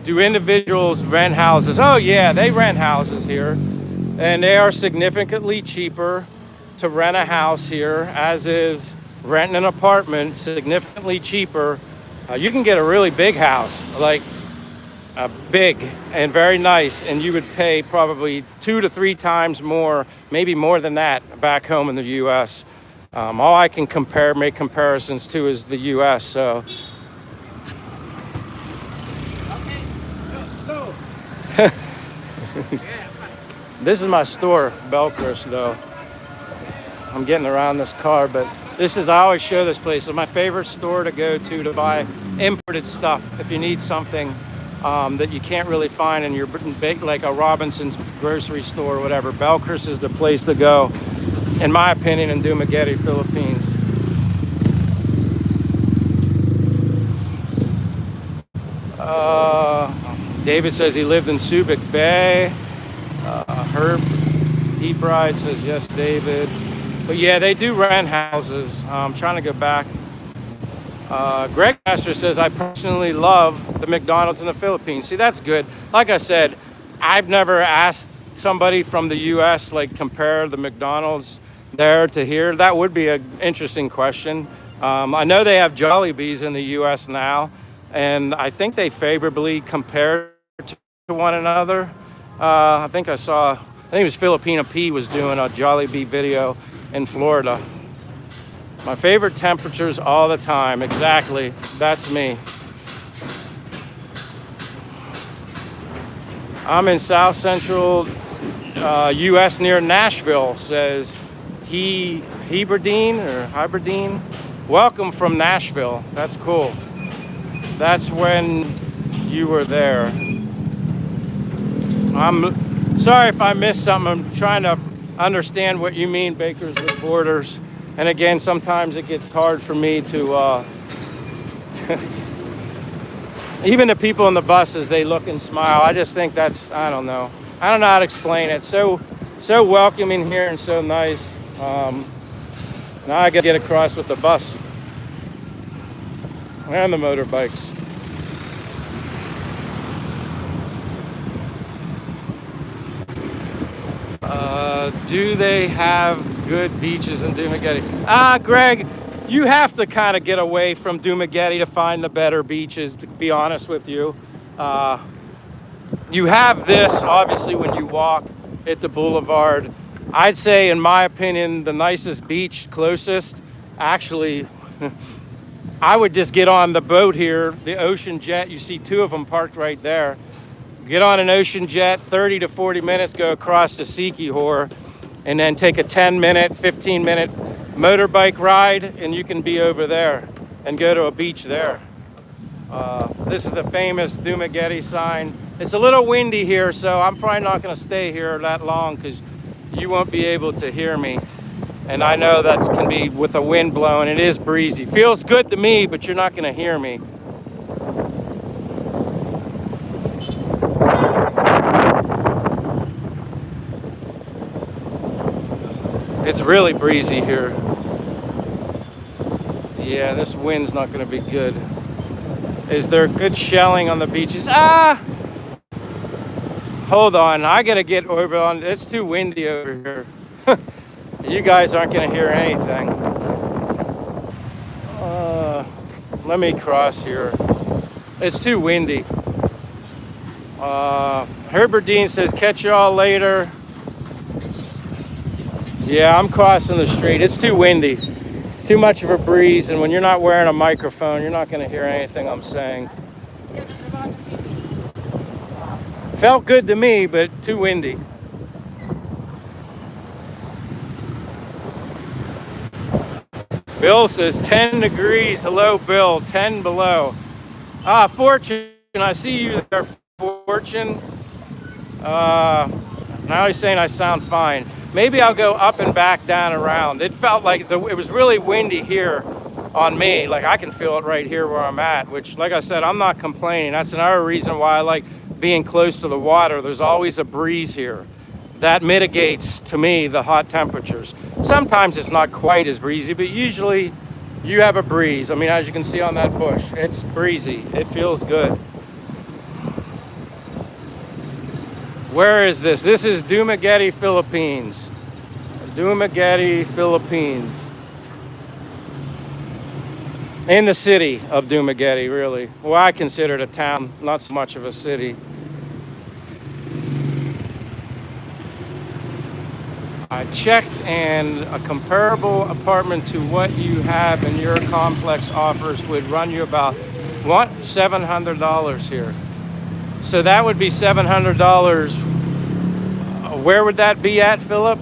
Do individuals rent houses? Oh yeah, they rent houses here. And they are significantly cheaper to rent a house here, as is renting an apartment, significantly cheaper. You can get a really big house, like big and very nice, and you would pay probably 2 to 3 times more, maybe more than that, back home in the U.S. All I can make comparisons to is the U.S. So. Okay. This is my store, Belcris, though. I'm getting around this car, but this is, I always show this place. It's my favorite store to go to buy imported stuff. If you need something that you can't really find in your big, like a Robinson's grocery store or whatever, Belcris is the place to go, in my opinion, in Dumaguete, Philippines. David says he lived in Subic Bay. Herb Bride says yes, David. But yeah, they do rent houses. I'm trying to go back. Greg Master says, I personally love the McDonald's in the Philippines. See, that's good. Like I said, I've never asked somebody from the U.S. like compare the McDonald's there to here. That would be an interesting question. I know they have Jollibees in the U.S. now, and I think they favorably compare to one another. I think it was Filipina P was doing a Jollibee video in Florida. My favorite temperatures all the time. Exactly. That's me. I'm in South Central U.S. near Nashville, says Heberdine. Welcome from Nashville. That's cool. That's when you were there. I'm sorry if I missed something. I'm trying to understand what you mean, Bakers with Borders. And again, sometimes it gets hard for me to, even the people in the buses, they look and smile. I just think that's, I don't know how to explain it. So welcoming here and so nice. Now I gotta get across with the bus and the motorbikes. Do they have good beaches in Dumaguete? Greg, You have to kind of get away from Dumaguete to find the better beaches, to be honest with you. You have this, obviously, when you walk at the boulevard. I'd say, in my opinion, the nicest beach closest, actually, I would just get on the boat here, the Ocean Jet. You see two of them parked right there. Get on an Ocean Jet, 30 to 40 minutes, go across to Sikihor, and then take a 10-minute, 15-minute motorbike ride, and you can be over there and go to a beach there. This is the famous Dumaguete sign. It's a little windy here, so I'm probably not going to stay here that long because you won't be able to hear me. And I know that can be with the wind blowing. It is breezy. Feels good to me, but you're not going to hear me. It's really breezy here. Yeah, this wind's not going to be good. Is there good shelling on the beaches? Ah! Hold on, I got to get over on. It's too windy over here. You guys aren't going to hear anything. Let me cross here. It's too windy. Herbert Dean says, catch y'all later. Yeah, I'm crossing the street. It's too windy. Too much of a breeze, and when you're not wearing a microphone, you're not going to hear anything I'm saying. Felt good to me, but too windy. Bill says 10 degrees. Hello, Bill. 10 below. Ah, Fortune. I see you there, Fortune. Now he's saying I sound fine. Maybe I'll go up and back, down, around. It felt like it was really windy here on me. Like I can feel it right here where I'm at, which, like I said, I'm not complaining. That's another reason why I like being close to the water. There's always a breeze here. That mitigates, to me, the hot temperatures. Sometimes it's not quite as breezy, but usually you have a breeze. I mean, as you can see on that bush, it's breezy. It feels good. Where is this? This is Dumaguete, Philippines. Dumaguete, Philippines. In the city of Dumaguete, really. Well, I consider it a town, not so much of a city. I checked, and a comparable apartment to what you have in your complex offers would run you about $700 here. So that would be $700. Where would that be at, Philip?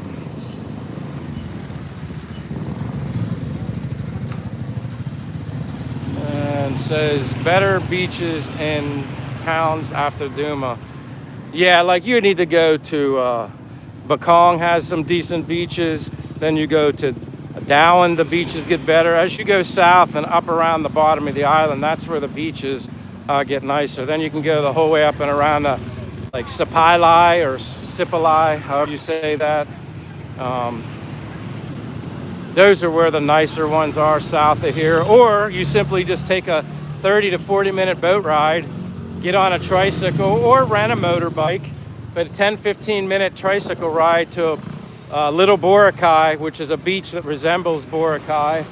And says better beaches in towns after Duma. Yeah, like you need to go to Bakong has some decent beaches. Then you go to Dowan, the beaches get better. As you go south and up around the bottom of the island, that's where the beaches get nicer. Then you can go the whole way up and around the, like Sipalai or Sipalai, however you say that. Those are where the nicer ones are south of here. Or you simply just take a 30 to 40 minute boat ride, get on a tricycle or rent a motorbike, but a 10-15 minute tricycle ride to Little Boracay, which is a beach that resembles Boracay.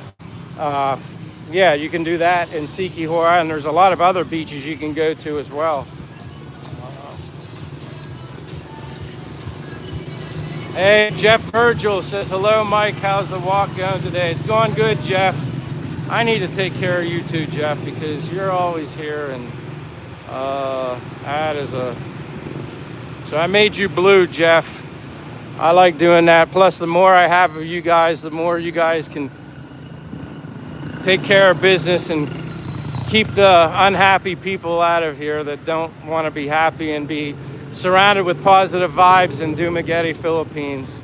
Yeah, you can do that in Sikihor, and there's a lot of other beaches you can go to as well. Hey, Jeff Virgil says, hello, Mike. How's the walk going today? It's going good, Jeff. I need to take care of you too, Jeff, because you're always here, and that is a... So I made you blue, Jeff. I like doing that. Plus, the more I have of you guys, the more you guys can take care of business and keep the unhappy people out of here that don't want to be happy and be surrounded with positive vibes in Dumaguete, Philippines.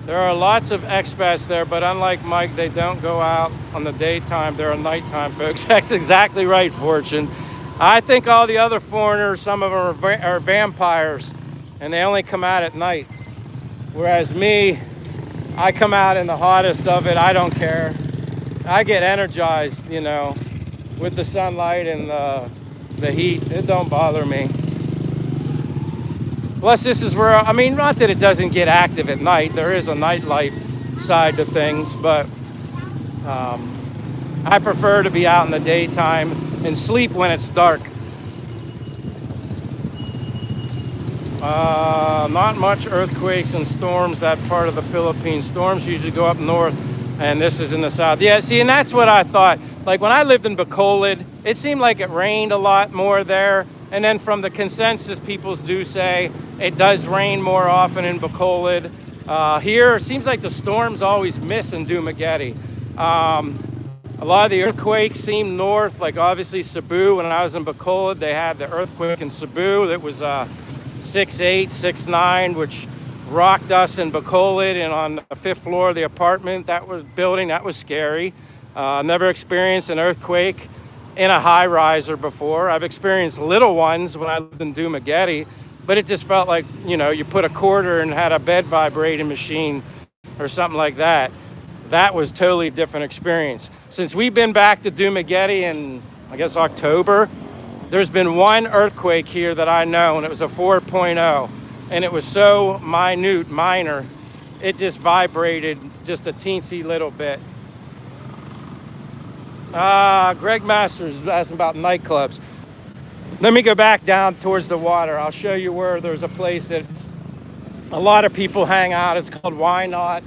There are lots of expats there, but unlike Mike, they don't go out on the daytime. They're nighttime folks. That's exactly right, Fortune. I think all the other foreigners, some of them are vampires, and they only come out at night. Whereas me, I come out in the hottest of it. I don't care. I get energized, you know, with the sunlight and the heat. It don't bother me. Plus, this is where, I mean, not that it doesn't get active at night. There is a nightlife side to things, but I prefer to be out in the daytime and sleep when it's dark. Not much earthquakes and storms that part of the Philippines. Storms usually go up north, and this is in the south. Yeah, see, and that's what I thought. Like when I lived in Bacolod, it seemed like it rained a lot more there. And then from the consensus, people do say it does rain more often in Bacolod. Here, it seems like the storms always miss in Dumaguete. A lot of the earthquakes seem north, like obviously Cebu. When I was in Bacolod, they had the earthquake in Cebu that was 6.8, 6.9, which rocked us in Bacolod and on the 5th floor of the apartment that was scary. Never experienced an earthquake in a high riser before. I've experienced little ones when I lived in Dumaguete, but it just felt like, you know, you put a quarter and had a bed vibrating machine or something like that. That was totally different experience. Since we've been back to Dumaguete in, I guess, October, there's been one earthquake here that I know, and it was a 4.0, and it was so minor, it just vibrated just a teensy little bit. Greg Masters is asking about nightclubs. Let me go back down towards the water. I'll show you where there's a place that a lot of people hang out. It's called Why Not?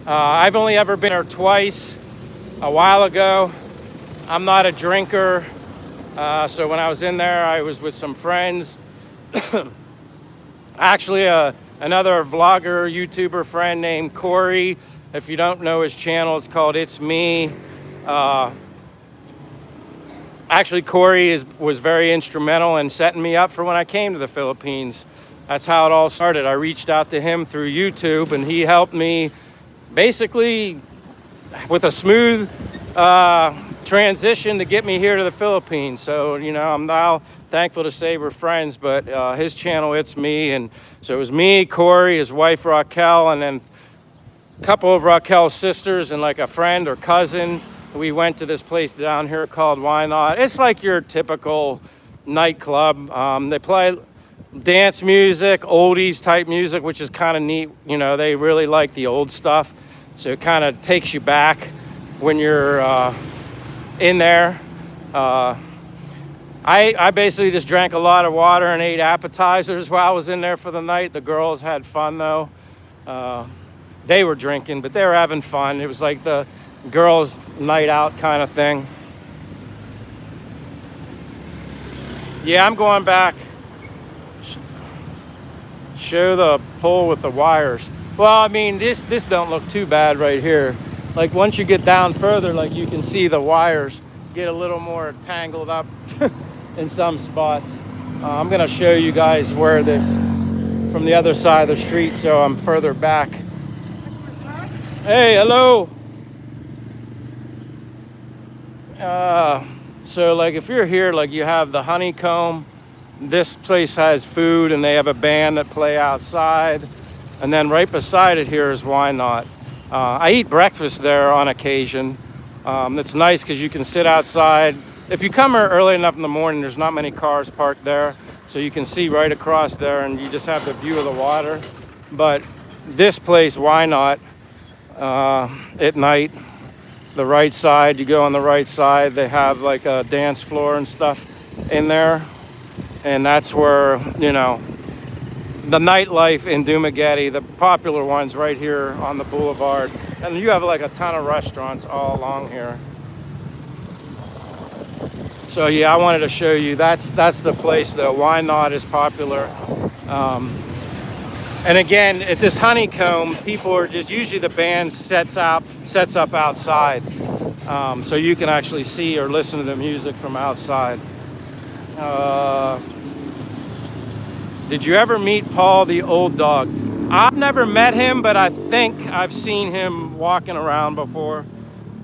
I've only ever been there twice, a while ago. I'm not a drinker. So when I was in there, I was with some friends. Actually, another vlogger, YouTuber friend named Corey. If you don't know his channel, it's called It's Me. Actually, Corey was very instrumental in setting me up for when I came to the Philippines. That's how it all started. I reached out to him through YouTube, and he helped me basically with a smooth transition to get me here to the Philippines. So, you know, I'm now thankful to say we're friends, but his channel, It's Me. And so it was me, Corey, his wife, Raquel, and then a couple of Raquel's sisters and like a friend or cousin. We went to this place down here called Why Not? It's like your typical nightclub. They play dance music, oldies type music, which is kind of neat. You know, they really like the old stuff. So it kind of takes you back when you're in there. I basically just drank a lot of water and ate appetizers while I was in there for the night. The girls had fun though. They were drinking, but they were having fun. It was like the girls' night out kind of thing. Yeah, I'm going back. Show the pole with the wires. Well, I mean, this don't look too bad right here. Like once you get down further, like you can see the wires get a little more tangled up in some spots. I'm gonna show you guys where this from the other side of the street, so I'm further back. Hey, hello. So like if you're here, like you have the Honeycomb. This place has food and they have a band that play outside. And then right beside it here is Why Not? I eat breakfast there on occasion. It's nice because you can sit outside. If you come here early enough in the morning, there's not many cars parked there. So you can see right across there and you just have the view of the water. But this place, Why Not? At night, the right side, you go on the right side, they have like a dance floor and stuff in there. And that's where, you know, the nightlife in Dumaguete, the popular ones right here on the boulevard. And you have like a ton of restaurants all along here. So yeah, I wanted to show you, that's the place though. Why Not is popular. And again, at this Honeycomb, people are just, usually the band sets up outside. So you can actually see or listen to the music from outside. Did you ever meet Paul the Old Dog? I've never met him, but I think I've seen him walking around before.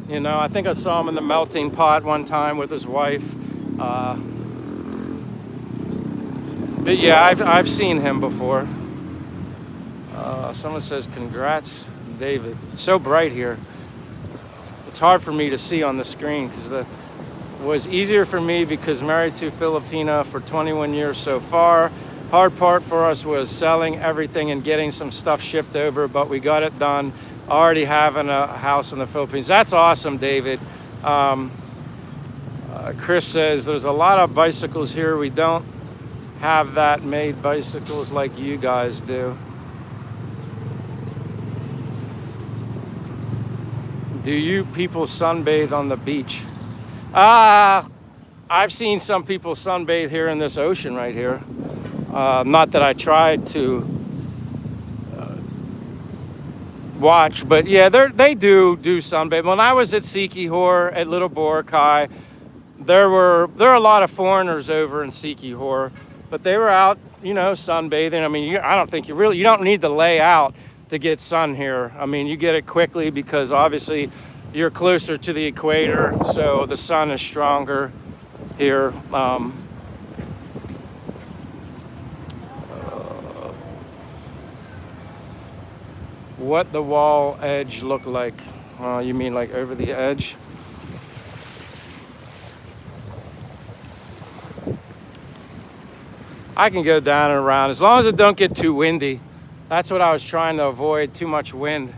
You know, I think I saw him in the melting pot one time with his wife. But yeah, I've seen him before. Someone says, congrats, David. It's so bright here. It's hard for me to see on the screen because it was easier for me because married to Filipina for 21 years so far. Hard part for us was selling everything and getting some stuff shipped over, but we got it done. already having a house in the Philippines. That's awesome, David. Chris says there's a lot of bicycles here. We don't have that made bicycles like you guys do. Do you people sunbathe on the beach? I've seen some people sunbathe here in this ocean right here. Not that I tried to watch, but yeah, they do sunbathe. When I was at Sikihor at Little Boracay, there are a lot of foreigners over in Sikihor, but they were out, you know, sunbathing. I mean, I don't think you don't need to lay out to get sun here. I mean, you get it quickly because obviously you're closer to the equator, so the sun is stronger here. What the wall edge look like? You mean like over the edge? I can go down and around as long as it don't get too windy. That's what I was trying to avoid, too much wind.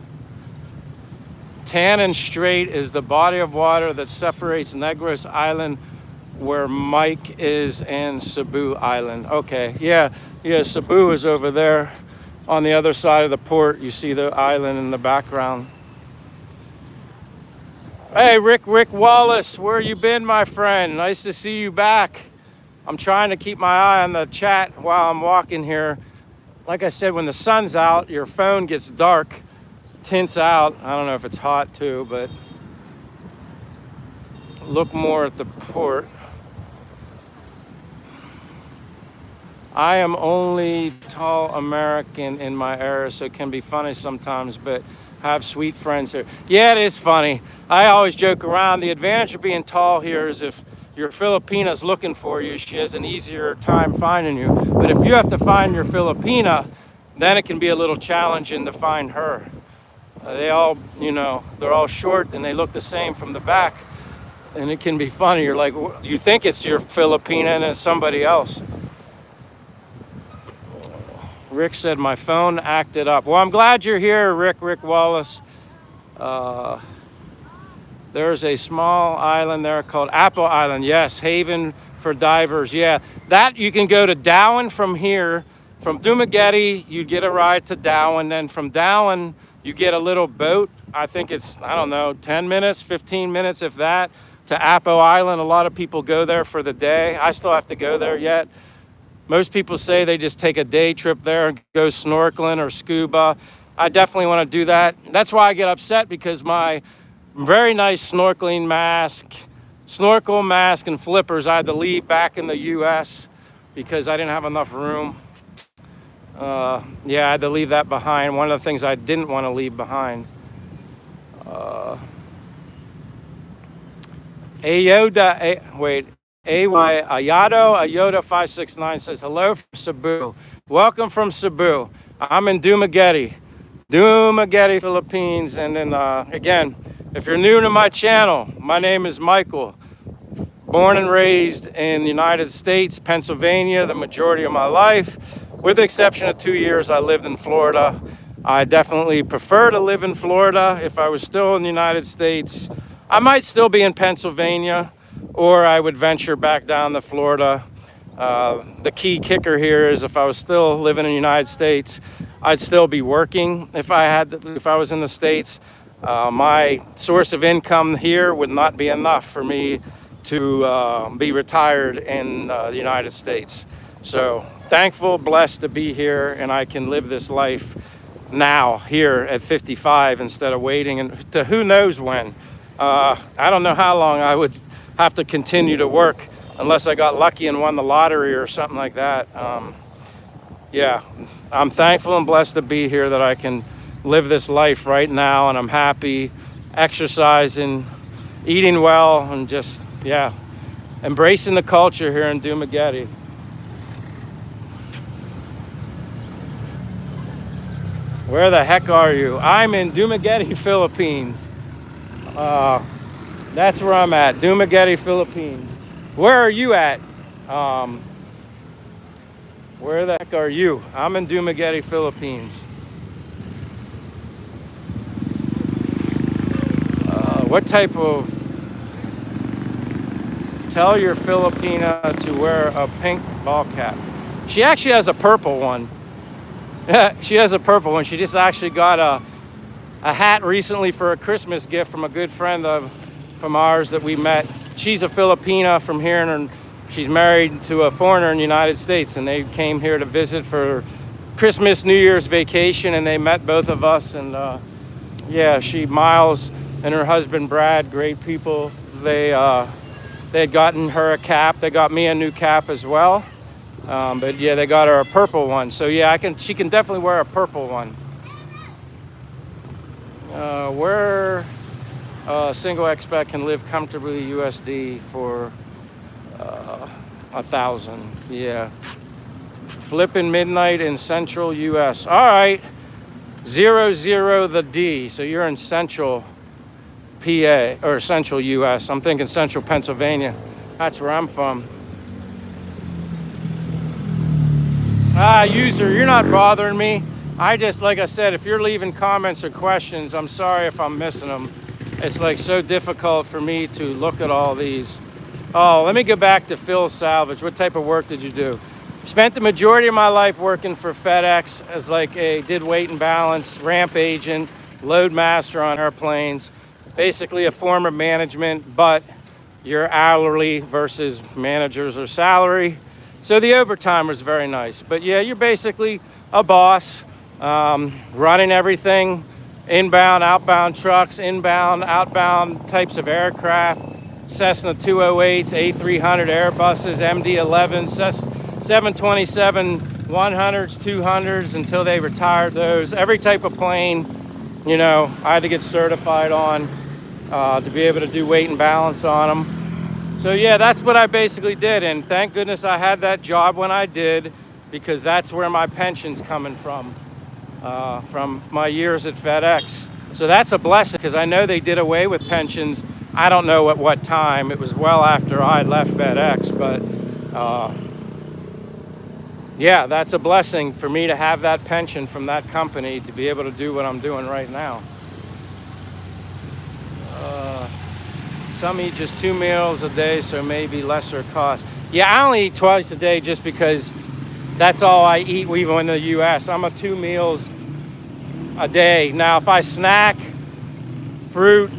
Tannin Strait is the body of water that separates Negros Island, where Mike is, and Cebu Island. Okay, yeah, Cebu is over there on the other side of the port. You see the island in the background. Hey, Rick Wallace, where you been, my friend? Nice to see you back. I'm trying to keep my eye on the chat while I'm walking here. Like I said, when the sun's out, your phone gets dark, tints out. I don't know if it's hot too, but look more at the port. I am only tall American in my area, so it can be funny sometimes, but have sweet friends here. Yeah, it is funny. I always joke around. The advantage of being tall here is if your Filipina's looking for you, she has an easier time finding you. But if you have to find your Filipina, then it can be a little challenging to find her. They all, you know, they're all short and they look the same from the back. And it can be funny. You're like, you think it's your Filipina and it's somebody else. Rick said my phone acted up. Well, I'm glad you're here, Rick Wallace. There's a small island there called Apple Island. Yes, haven for divers. Yeah, that you can go to Darwin from here. From Dumaguete, you get a ride to Darwin. Then from Darwin, you get a little boat. I think it's, I don't know, 10 minutes, 15 minutes, if that, to Apple Island. A lot of people go there for the day. I still have to go there yet. Most people say they just take a day trip there and go snorkeling or scuba. I definitely want to do that. That's why I get upset, because my very nice snorkeling mask, snorkel mask and flippers, I had to leave back in the US because I didn't have enough room. Yeah, I had to leave that behind. One of the things I didn't want to leave behind. Ayado 569 says, hello from Cebu. Welcome from Cebu. I'm in Dumaguete, Philippines. And then again, if you're new to my channel, my name is Michael. Born and raised in the United States, Pennsylvania, the majority of my life. With the exception of 2 years, I lived in Florida. I definitely prefer to live in Florida. If I was still in the United States, I might still be in Pennsylvania, or I would venture back down to Florida. The key kicker here is if I was still living in the United States, I'd still be working. If I was in the States, my source of income here would not be enough for me to be retired in the United States. So thankful, blessed to be here, and I can live this life now here at 55 instead of waiting and to who knows when. I don't know how long I would have to continue to work unless I got lucky and won the lottery or something like that. Yeah, I'm thankful and blessed to be here, that I can live this life right now, and I'm happy, exercising, eating well, and just, yeah, embracing the culture here in Dumaguete. Where the heck are you? I'm in Dumaguete, Philippines. That's where I'm at, Dumaguete, Philippines. Where are you at? Where the heck are you? I'm in Dumaguete, Philippines. What type of... Tell your Filipina to wear a pink ball cap. She actually has a purple one. She has a purple one. She just actually got a hat recently for a Christmas gift from a good friend from ours that we met. She's a Filipina from here, and she's married to a foreigner in the United States, and they came here to visit for Christmas, New Year's vacation, and they met both of us. And yeah, Miles and her husband Brad, great people. They had gotten her a cap. They got me a new cap as well. But yeah, they got her a purple one. So yeah, she can definitely wear a purple one. Where a single expat can live comfortably USD for 1,000. Yeah. Flipping midnight in central US. All right. 00 the D. So you're in central PA or central US. I'm thinking central Pennsylvania. That's where I'm from. User, you're not bothering me. I just, like I said, if you're leaving comments or questions, I'm sorry if I'm missing them. It's like so difficult for me to look at all these. Oh, let me go back to Phil's Salvage. What type of work did you do? Spent the majority of my life working for FedEx as did weight and balance, ramp agent, load master on airplanes. Basically a form of management, but you're hourly versus managers or salary. So the overtime was very nice. But yeah, you're basically a boss, running everything, inbound, outbound trucks, inbound, outbound types of aircraft, Cessna 208s, A300 Airbuses, MD-11s, 727 100s, 200s until they retired those. Every type of plane, you know, I had to get certified on to be able to do weight and balance on them. So yeah, that's what I basically did, and thank goodness I had that job when I did, because that's where my pension's coming from my years at FedEx. So that's a blessing, because I know they did away with pensions. I don't know at what time. It was well after I left FedEx, but yeah, that's a blessing for me to have that pension from that company to be able to do what I'm doing right now. Some eat just 2 meals a day, so maybe lesser cost. Yeah, I only eat twice a day just because that's all I eat even in the US. I'm a 2 meals a day. Now, if I snack, fruit,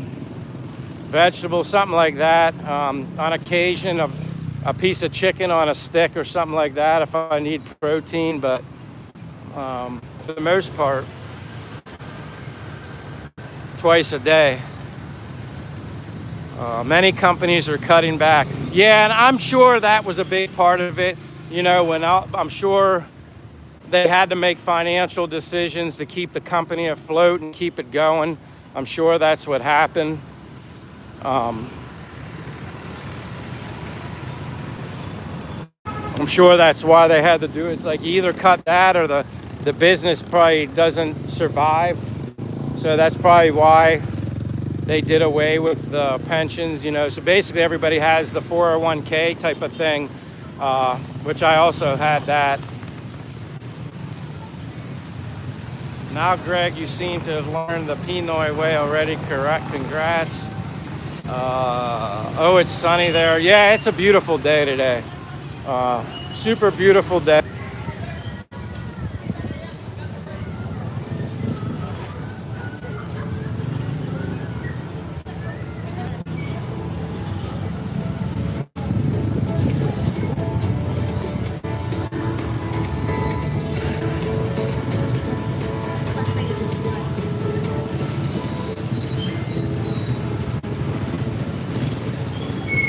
vegetables, something like that, on occasion, a piece of chicken on a stick or something like that if I need protein, but for the most part, twice a day. Many companies are cutting back. Yeah, and I'm sure that was a big part of it. You know, I'm sure they had to make financial decisions to keep the company afloat and keep it going. I'm sure that's what happened. I'm sure that's why they had to do it. It's like you either cut that or the business probably doesn't survive. So that's probably why they did away with the pensions, you know. So basically everybody has the 401k type of thing, which I also had that. Now, Greg, you seem to have learned the Pinoy way already. Correct. Congrats. Oh, it's sunny there. Yeah, it's a beautiful day today. Super beautiful day.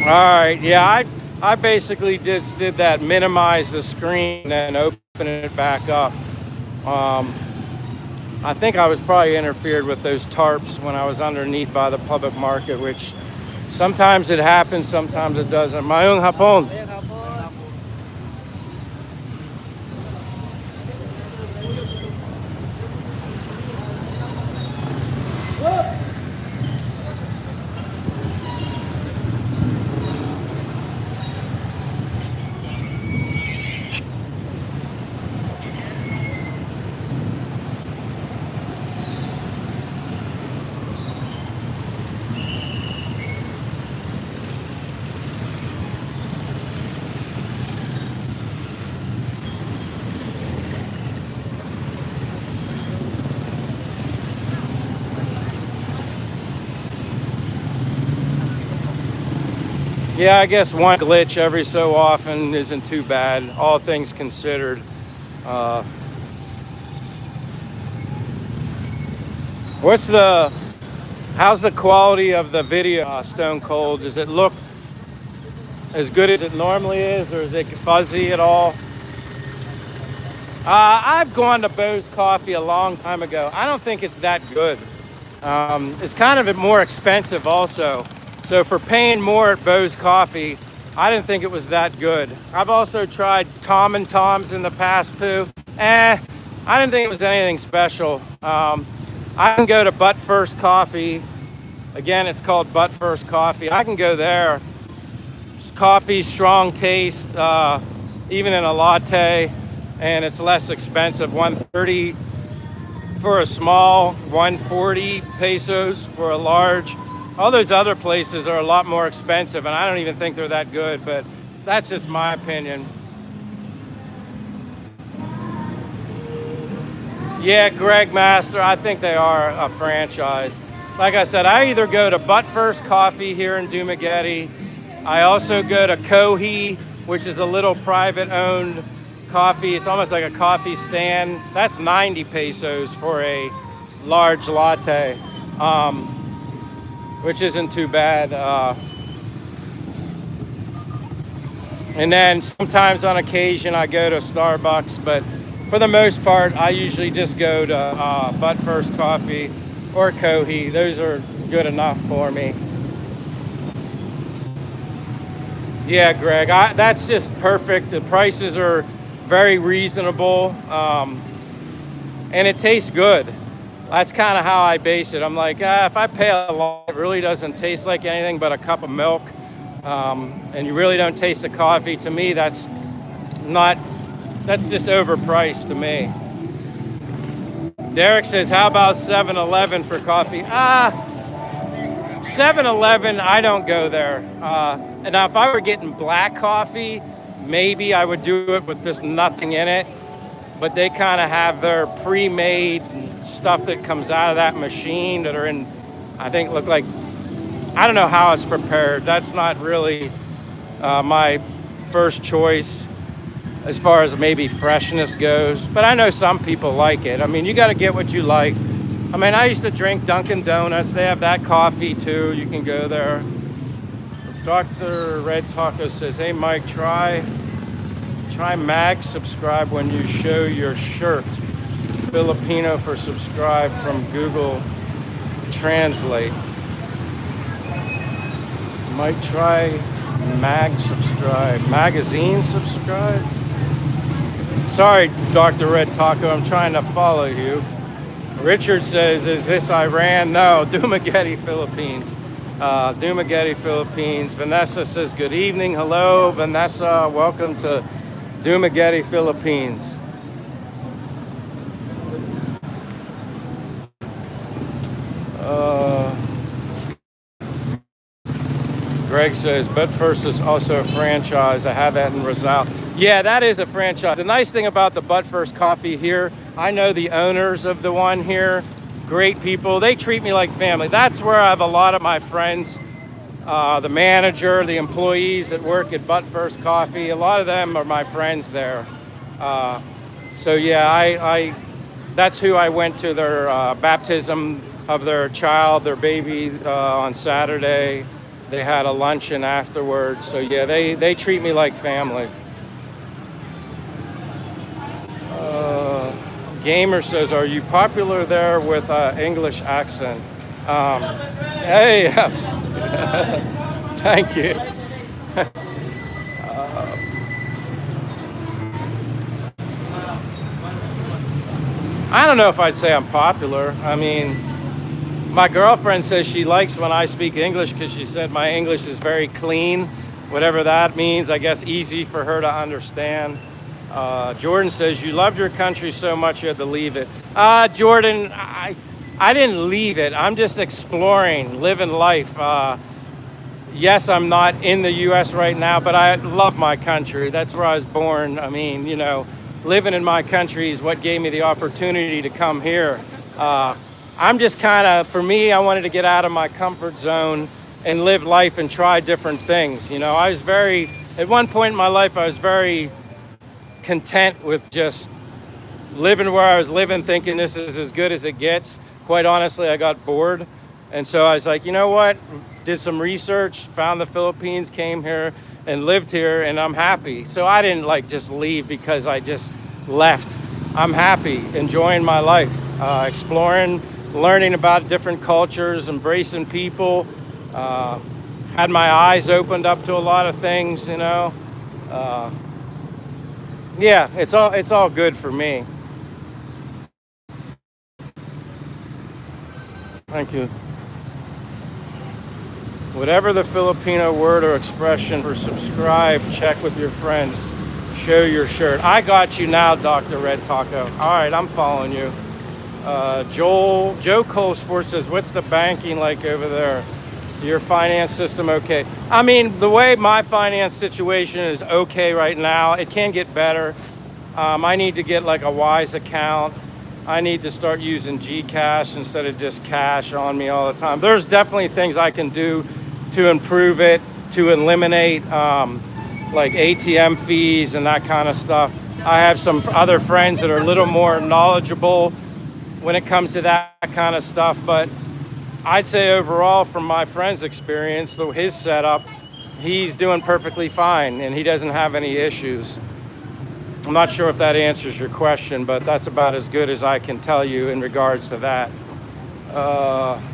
All right, yeah, I basically just did that, minimize the screen and open it back up. I think I was probably interfered with those tarps when I was underneath by the public market, which sometimes it happens, sometimes it doesn't. Mayong hapon. Yeah, I guess one glitch every so often isn't too bad, all things considered. Uh, how's the quality of the video, Stone Cold? Does it look as good as it normally is, or is it fuzzy at all? I've gone to Bose Coffee a long time ago. I don't think it's that good. It's kind of more expensive also. So for paying more at Bose Coffee, I didn't think it was that good. I've also tried Tom and Tom's in the past too. I didn't think it was anything special. I can go to But First Coffee. Again, it's called But First Coffee. I can go there. Coffee, strong taste, even in a latte, and it's less expensive. 130 for a small, 140 pesos for a large. All those other places are a lot more expensive, and I don't even think they're that good, but that's just my opinion. Yeah, Greg Master, I think they are a franchise. Like I said, I either go to But First Coffee here in Dumaguete. I also go to Kohi, which is a little private-owned coffee. It's almost like a coffee stand. That's 90 pesos for a large latte, which isn't too bad. And then sometimes on occasion I go to Starbucks, but for the most part, I usually just go to But First Coffee or Kohi. Those are good enough for me. Yeah, Greg, that's just perfect. The prices are very reasonable, and it tastes good. That's kind of how I base it. I'm like, if I pay a lot, it really doesn't taste like anything but a cup of milk, and you really don't taste the coffee. To me, that's just overpriced to me. Derek says, how about 7-Eleven for coffee? 7-Eleven, I don't go there. And now if I were getting black coffee, maybe I would do it with just nothing in it. But they kind of have their pre-made stuff that comes out of that machine that are in, I think, look like, I don't know how it's prepared. That's not really my first choice as far as maybe freshness goes. But I know some people like it. I mean, you got to get what you like. I mean, I used to drink Dunkin' Donuts. They have that coffee too. You can go there. Dr. Red Taco says, hey Mike, try mag subscribe when you show your shirt. Filipino for subscribe from Google Translate. Might try mag subscribe. Magazine subscribe? Sorry, Dr. Red Taco, I'm trying to follow you. Richard says, is this Iran? No, Dumaguete, Philippines. Dumaguete, Philippines. Vanessa says, good evening. Hello, Vanessa. Welcome to Dumaguete, Philippines. Greg says, But First is also a franchise. I have that in Rizal. Yeah, that is a franchise. The nice thing about the But First Coffee here, I know the owners of the one here. Great people. They treat me like family. That's where I have a lot of my friends. The manager, the employees that work at But First Coffee, a lot of them are my friends there. So yeah, that's who I went to their baptism of their child, their baby, on Saturday. They had a luncheon afterwards. So yeah, they treat me like family. Gamer says, are you popular there with English accent? Hey, thank you. I don't know if I'd say I'm popular. I mean, my girlfriend says she likes when I speak English because she said my English is very clean, whatever that means. I guess easy for her to understand. Jordan says, you loved your country so much you had to leave it. Jordan, I didn't leave it. I'm just exploring, living life. Yes, I'm not in the U.S. right now, but I love my country. That's where I was born. I mean, you know, living in my country is what gave me the opportunity to come here. I'm just kind of, for me, I wanted to get out of my comfort zone and live life and try different things. You know, at one point in my life, I was very content with just living where I was living, thinking this is as good as it gets. Quite honestly, I got bored. And so I was like, you know what? Did some research, found the Philippines, came here and lived here, and I'm happy. So I didn't like just leave because I just left. I'm happy, enjoying my life, exploring, learning about different cultures, embracing people. Had my eyes opened up to a lot of things, you know. Yeah, it's all good for me. Thank you. Whatever the Filipino word or expression for subscribe, check with your friends, show your shirt. I got you now, Dr. Red Taco. All right, I'm following you. Joe Cole Sports says, what's the banking like over there? Your finance system okay? I mean, the way my finance situation is okay right now, it can get better. I need to get like a Wise account. I need to start using Gcash instead of just cash on me all the time. There's definitely things I can do to improve it, to eliminate like ATM fees and that kind of stuff. I have some other friends that are a little more knowledgeable when it comes to that kind of stuff, but I'd say overall from my friend's experience, his setup, he's doing perfectly fine and he doesn't have any issues. I'm not sure if that answers your question, but that's about as good as I can tell you in regards to that.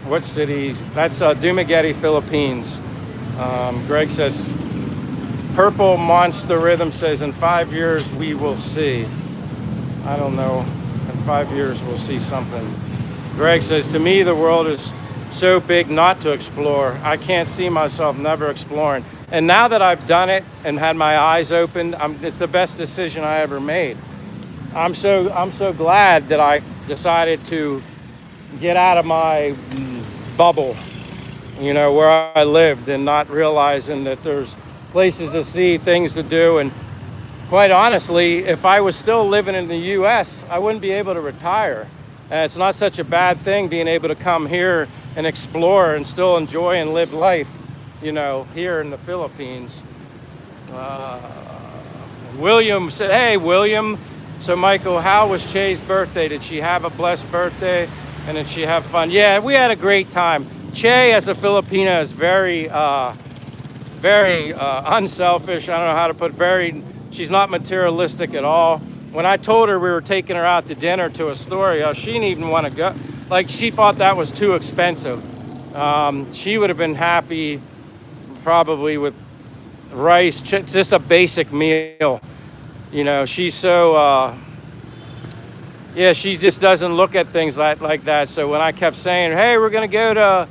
What city? That's Dumaguete, Philippines. Greg says, Purple Monster Rhythm says, in 5 years we will see. I don't know. In 5 years we'll see something. Greg says, to me the world is so big not to explore. I can't see myself never exploring. And now that I've done it and had my eyes opened, it's the best decision I ever made. I'm so glad that I decided to get out of my bubble, you know, where I lived, and not realizing that there's places to see, things to do. And quite honestly, if I was still living in the US, I wouldn't be able to retire. And it's not such a bad thing being able to come here and explore and still enjoy and live life, you know, here in the Philippines. William said, hey, William. So, Michael, how was Che's birthday? Did she have a blessed birthday? And did she have fun? Yeah, we had a great time. Che, as a Filipina, is very unselfish. I don't know how to put she's not materialistic at all. When I told her we were taking her out to dinner to Astoria, she didn't even want to go. Like, she thought that was too expensive. She would have been happy probably with rice, just a basic meal. You know, she's so, she just doesn't look at things like that. So when I kept saying, hey, we're going to go to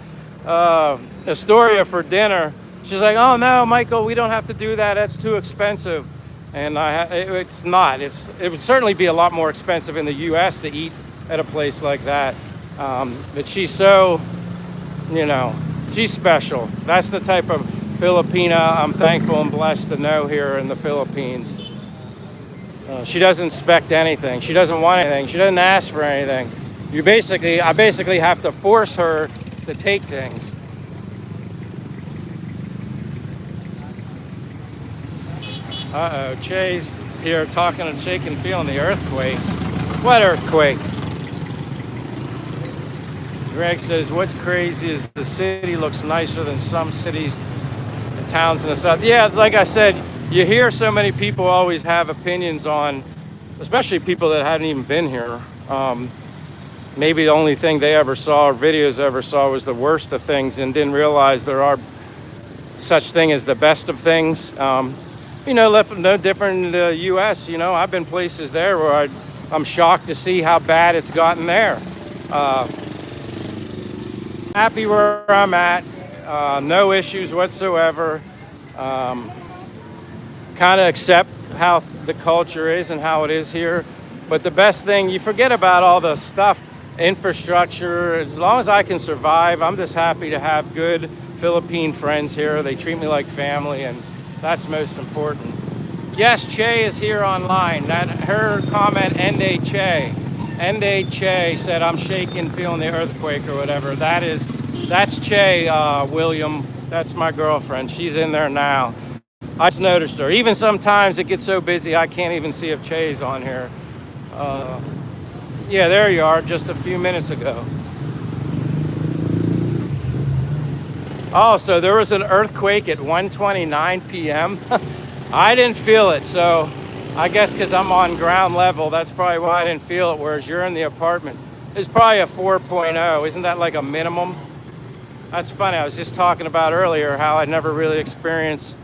Astoria for dinner, she's like, oh, no, Michael, we don't have to do that. That's too expensive. And it's not. It would certainly be a lot more expensive in the U.S. to eat at a place like that. But she's so, you know, she's special. That's the type of Filipina I'm thankful and blessed to know here in the Philippines. She doesn't expect anything. She doesn't want anything. She doesn't ask for anything. I basically have to force her to take things. Uh-oh, Che's here talking and shaking, feeling the earthquake. What earthquake? Greg says, what's crazy is the city looks nicer than some cities and towns in the south. Yeah, like I said, you hear so many people always have opinions on, especially people that hadn't even been here. Maybe the only thing they ever saw or videos ever saw was the worst of things and didn't realize there are such thing as the best of things. You know, no different in the U.S. You know, I've been places there where I'm shocked to see how bad it's gotten there. Happy where I'm at, no issues whatsoever. Kind of accept how the culture is and how it is here. But the best thing, you forget about all the stuff, infrastructure. As long as I can survive, I'm just happy to have good Philippine friends here. They treat me like family, and that's most important. Yes, Che is here online. Her comment, Ende Che said, I'm shaking, feeling the earthquake or whatever. That's Che, William. That's my girlfriend. She's in there now. I just noticed her. Even sometimes it gets so busy I can't even see if Che's on here. Yeah, there you are, just a few minutes ago. Oh, so there was an earthquake at 1:29 p.m. I didn't feel it, so I guess because I'm on ground level, that's probably why I didn't feel it, whereas you're in the apartment. It's probably a 4.0. Isn't that like a minimum? That's funny. I was just talking about earlier how I never really experienced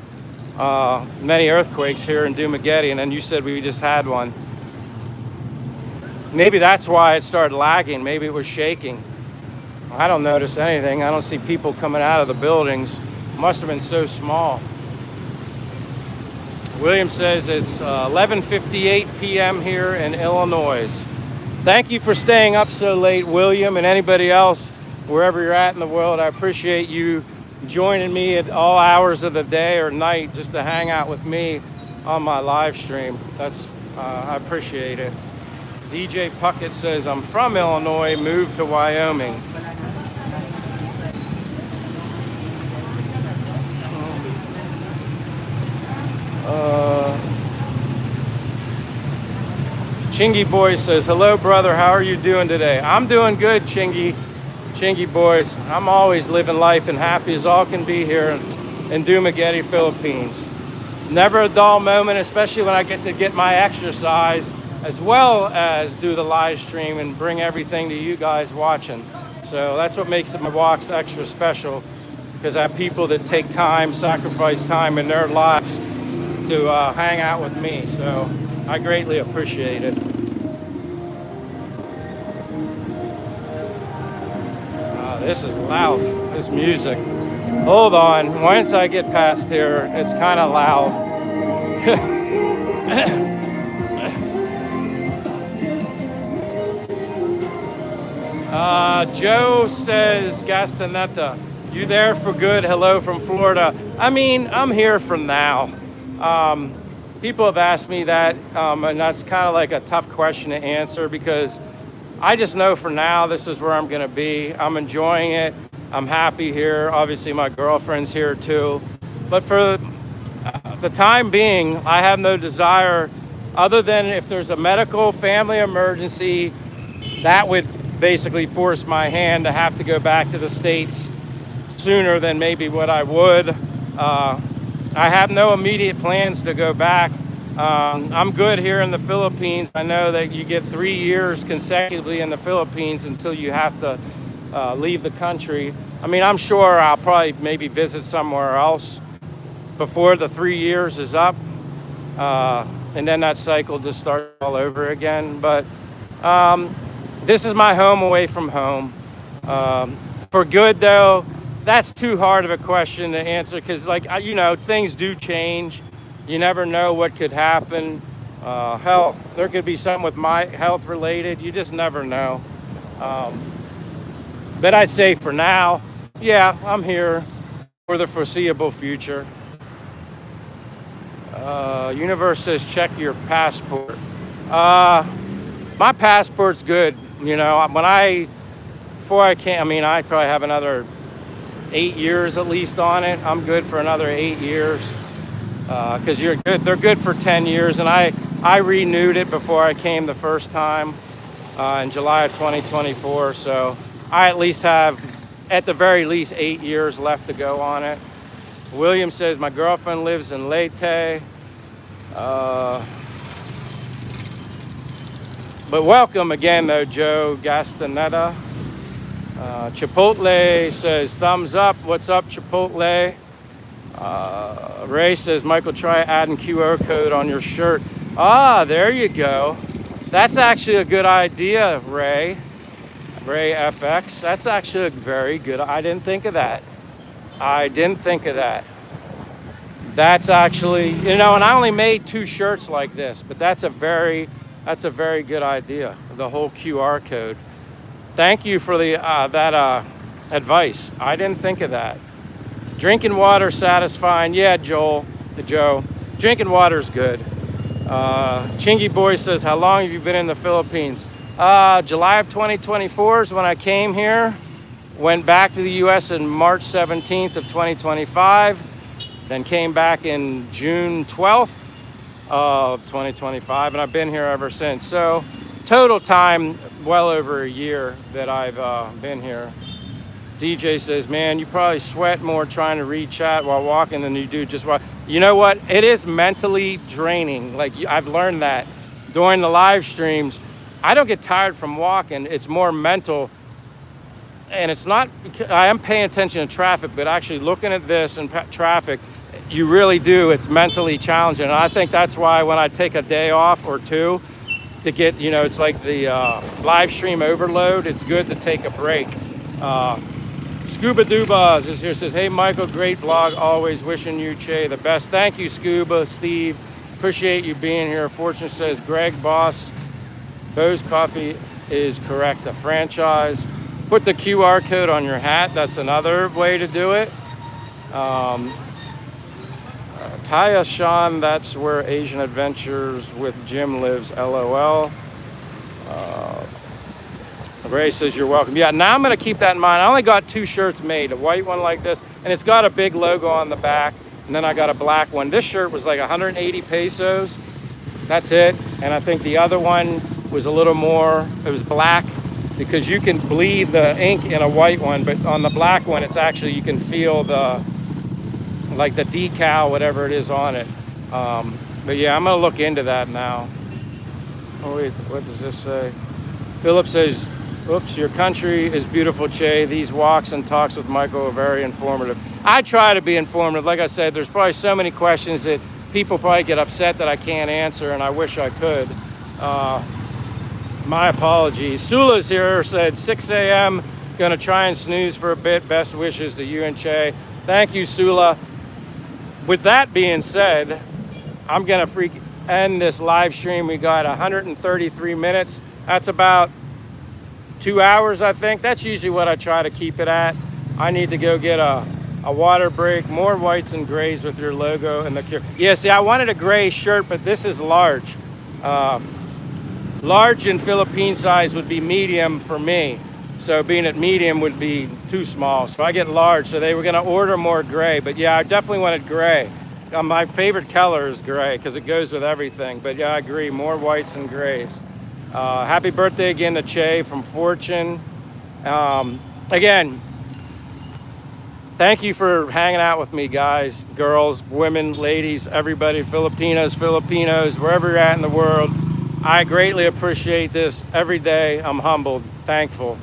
many earthquakes here in Dumaguete, and then you said we just had one. Maybe that's why it started lagging. Maybe it was shaking. I don't notice anything. I don't see people coming out of the buildings. Must have been so small. William says it's 11:58 p.m. here in Illinois. Thank you for staying up so late, William, and anybody else, wherever you're at in the world. I appreciate you joining me at all hours of the day or night just to hang out with me on my live stream. I appreciate it. DJ Puckett says, I'm from Illinois, moved to Wyoming. Chingy Boy says, hello, brother. How are you doing today? I'm doing good, Chingy Boys. I'm always living life and happy as all can be here in Dumaguete, Philippines. Never a dull moment, especially when I get to get my exercise as well as do the live stream and bring everything to you guys watching. So that's what makes my walks extra special, because I have people that take time, sacrifice time in their lives to hang out with me. So I greatly appreciate it. This is loud, this music. Hold on, once I get past here, it's kind of loud. Joe says, Gastaneta, you there for good? Hello from Florida. I mean, I'm here for now. People have asked me that, and that's kind of like a tough question to answer, because I just know for now this is where I'm going to be. I'm enjoying it. I'm happy here. Obviously, my girlfriend's here too. But for the time being, I have no desire, other than if there's a medical family emergency, that would basically force my hand to have to go back to the States sooner than maybe what I would. I have no immediate plans to go back. I'm good here in the Philippines. I know that you get 3 years consecutively in the Philippines until you have to leave the country. I mean, I'm sure I'll probably maybe visit somewhere else before the 3 years is up. And then that cycle just starts all over again. But this is my home away from home. For good, though, that's too hard of a question to answer, because, like, you know, things do change. You never know what could happen. Hell, there could be something with my health related. You just never know. But I'd say for now, yeah, I'm here for the foreseeable future. Universe says, check your passport. My passport's good. You know, before I came, I mean, I probably have another 8 years at least on it. I'm good for another 8 years. Because they're good for 10 years, and I renewed it before I came the first time in July of 2024, so I at least have, at the very least, 8 years left to go on it. William says, my girlfriend lives in Leyte. But welcome again, though, Joe Gastaneta. Chipotle says, thumbs up. What's up, Chipotle? Ray says, Michael, try adding QR code on your shirt. Ah, there you go. That's actually a good idea, Ray. Ray FX. That's actually a very good. I didn't think of that. That's actually, you know, and I only made 2 shirts like this, but that's a very good idea. The whole QR code. Thank you for that advice. I didn't think of that. Drinking water satisfying. Yeah, Joe. Drinking water's good. Chingy Boy says, how long have you been in the Philippines? July of 2024 is when I came here. Went back to the US in March 17th of 2025, then came back in June 12th of 2025, and I've been here ever since. So total time, well over a year that I've been here. DJ says, man, you probably sweat more trying to read chat while walking than you do just walk. You know what? It is mentally draining. Like, I've learned that during the live streams. I don't get tired from walking. It's more mental. And it's not, I am paying attention to traffic, but actually looking at this and traffic, you really do. It's mentally challenging. And I think that's why when I take a day off or two to get, you know, it's like the live stream overload. It's good to take a break. Scuba Dubas is here, says, hey, Michael, great vlog. Always wishing you, Che, the best. Thank you, Scuba, Steve. Appreciate you being here. Fortune says, Greg, boss, Bo's Coffee is correct. A franchise. Put the QR code on your hat. That's another way to do it. Taya Sean, that's where Asian Adventures with Jim lives, LOL. Ray says you're welcome. Yeah, now I'm gonna keep that in mind. I only got 2 shirts made, a white one like this, and it's got a big logo on the back, and then I got a black one. This shirt was like 180 pesos. That's it. And I think the other one was a little more, it was black, because you can bleed the ink in a white one, but on the black one, it's actually, you can feel the, like the decal, whatever it is on it. But yeah, I'm gonna look into that now. Oh wait, what does this say? Philip says, oops, your country is beautiful, Che. These walks and talks with Michael are very informative. I try to be informative. Like I said, there's probably so many questions that people probably get upset that I can't answer, and I wish I could. My apologies. Sula's here, said 6 a.m. Gonna try and snooze for a bit. Best wishes to you and Che. Thank you, Sula. With that being said, I'm gonna end this live stream. We got 133 minutes. That's about 2 hours, I think. That's usually what I try to keep it at. I need to go get a water break. More whites and grays with your logo and the cure. Yeah, see, I wanted a gray shirt, but this is large. Large in Philippine size would be medium for me. So being at medium would be too small. So I get large. So they were gonna order more gray, but yeah, I definitely wanted gray. My favorite color is gray because it goes with everything. But yeah, I agree, more whites and grays. Happy birthday again to Che from Fortune. Again, thank you for hanging out with me, guys, girls, women, ladies, everybody, Filipinos, wherever you're at in the world. I greatly appreciate this every day. I'm humbled, thankful.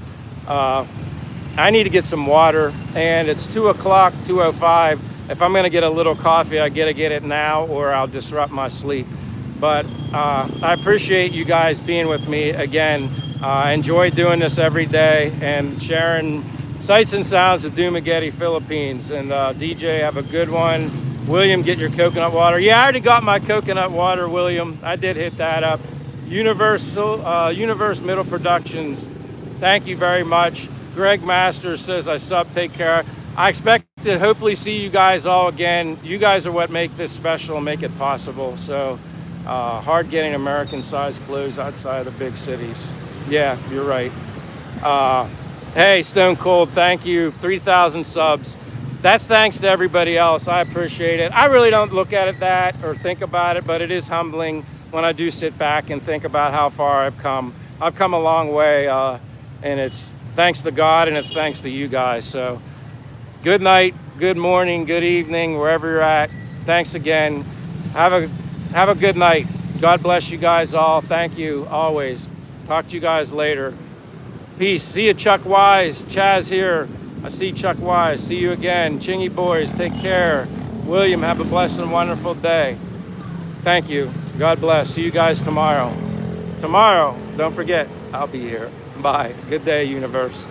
I need to get some water, and it's 2 o'clock, 2:05. If I'm gonna get a little coffee, I gotta get it now or I'll disrupt my sleep. But I appreciate you guys being with me again. I enjoy doing this every day and sharing sights and sounds of Dumaguete, Philippines. And DJ, have a good one. William, get your coconut water. Yeah, I already got my coconut water, William. I did hit that up. Universe Middle Productions, thank you very much. Greg Masters says, I sub, take care. I expect to hopefully see you guys all again. You guys are what makes this special and make it possible. So hard getting American-sized clothes outside of the big cities. Yeah, you're right. Hey, Stone Cold, thank you. 3,000 subs. That's thanks to everybody else. I appreciate it. I really don't look at it that or think about it, but it is humbling when I do sit back and think about how far I've come. I've come a long way, and it's thanks to God and it's thanks to you guys. So good night, good morning, good evening, wherever you're at. Thanks again. Have a good night. God bless you guys all. Thank you always. Talk to you guys later. Peace. See you, Chuck Wise. Chaz here. I see Chuck Wise. See you again. Chingy boys, take care. William, have a blessed and wonderful day. Thank you. God bless. See you guys tomorrow. Tomorrow, don't forget, I'll be here. Bye. Good day, universe.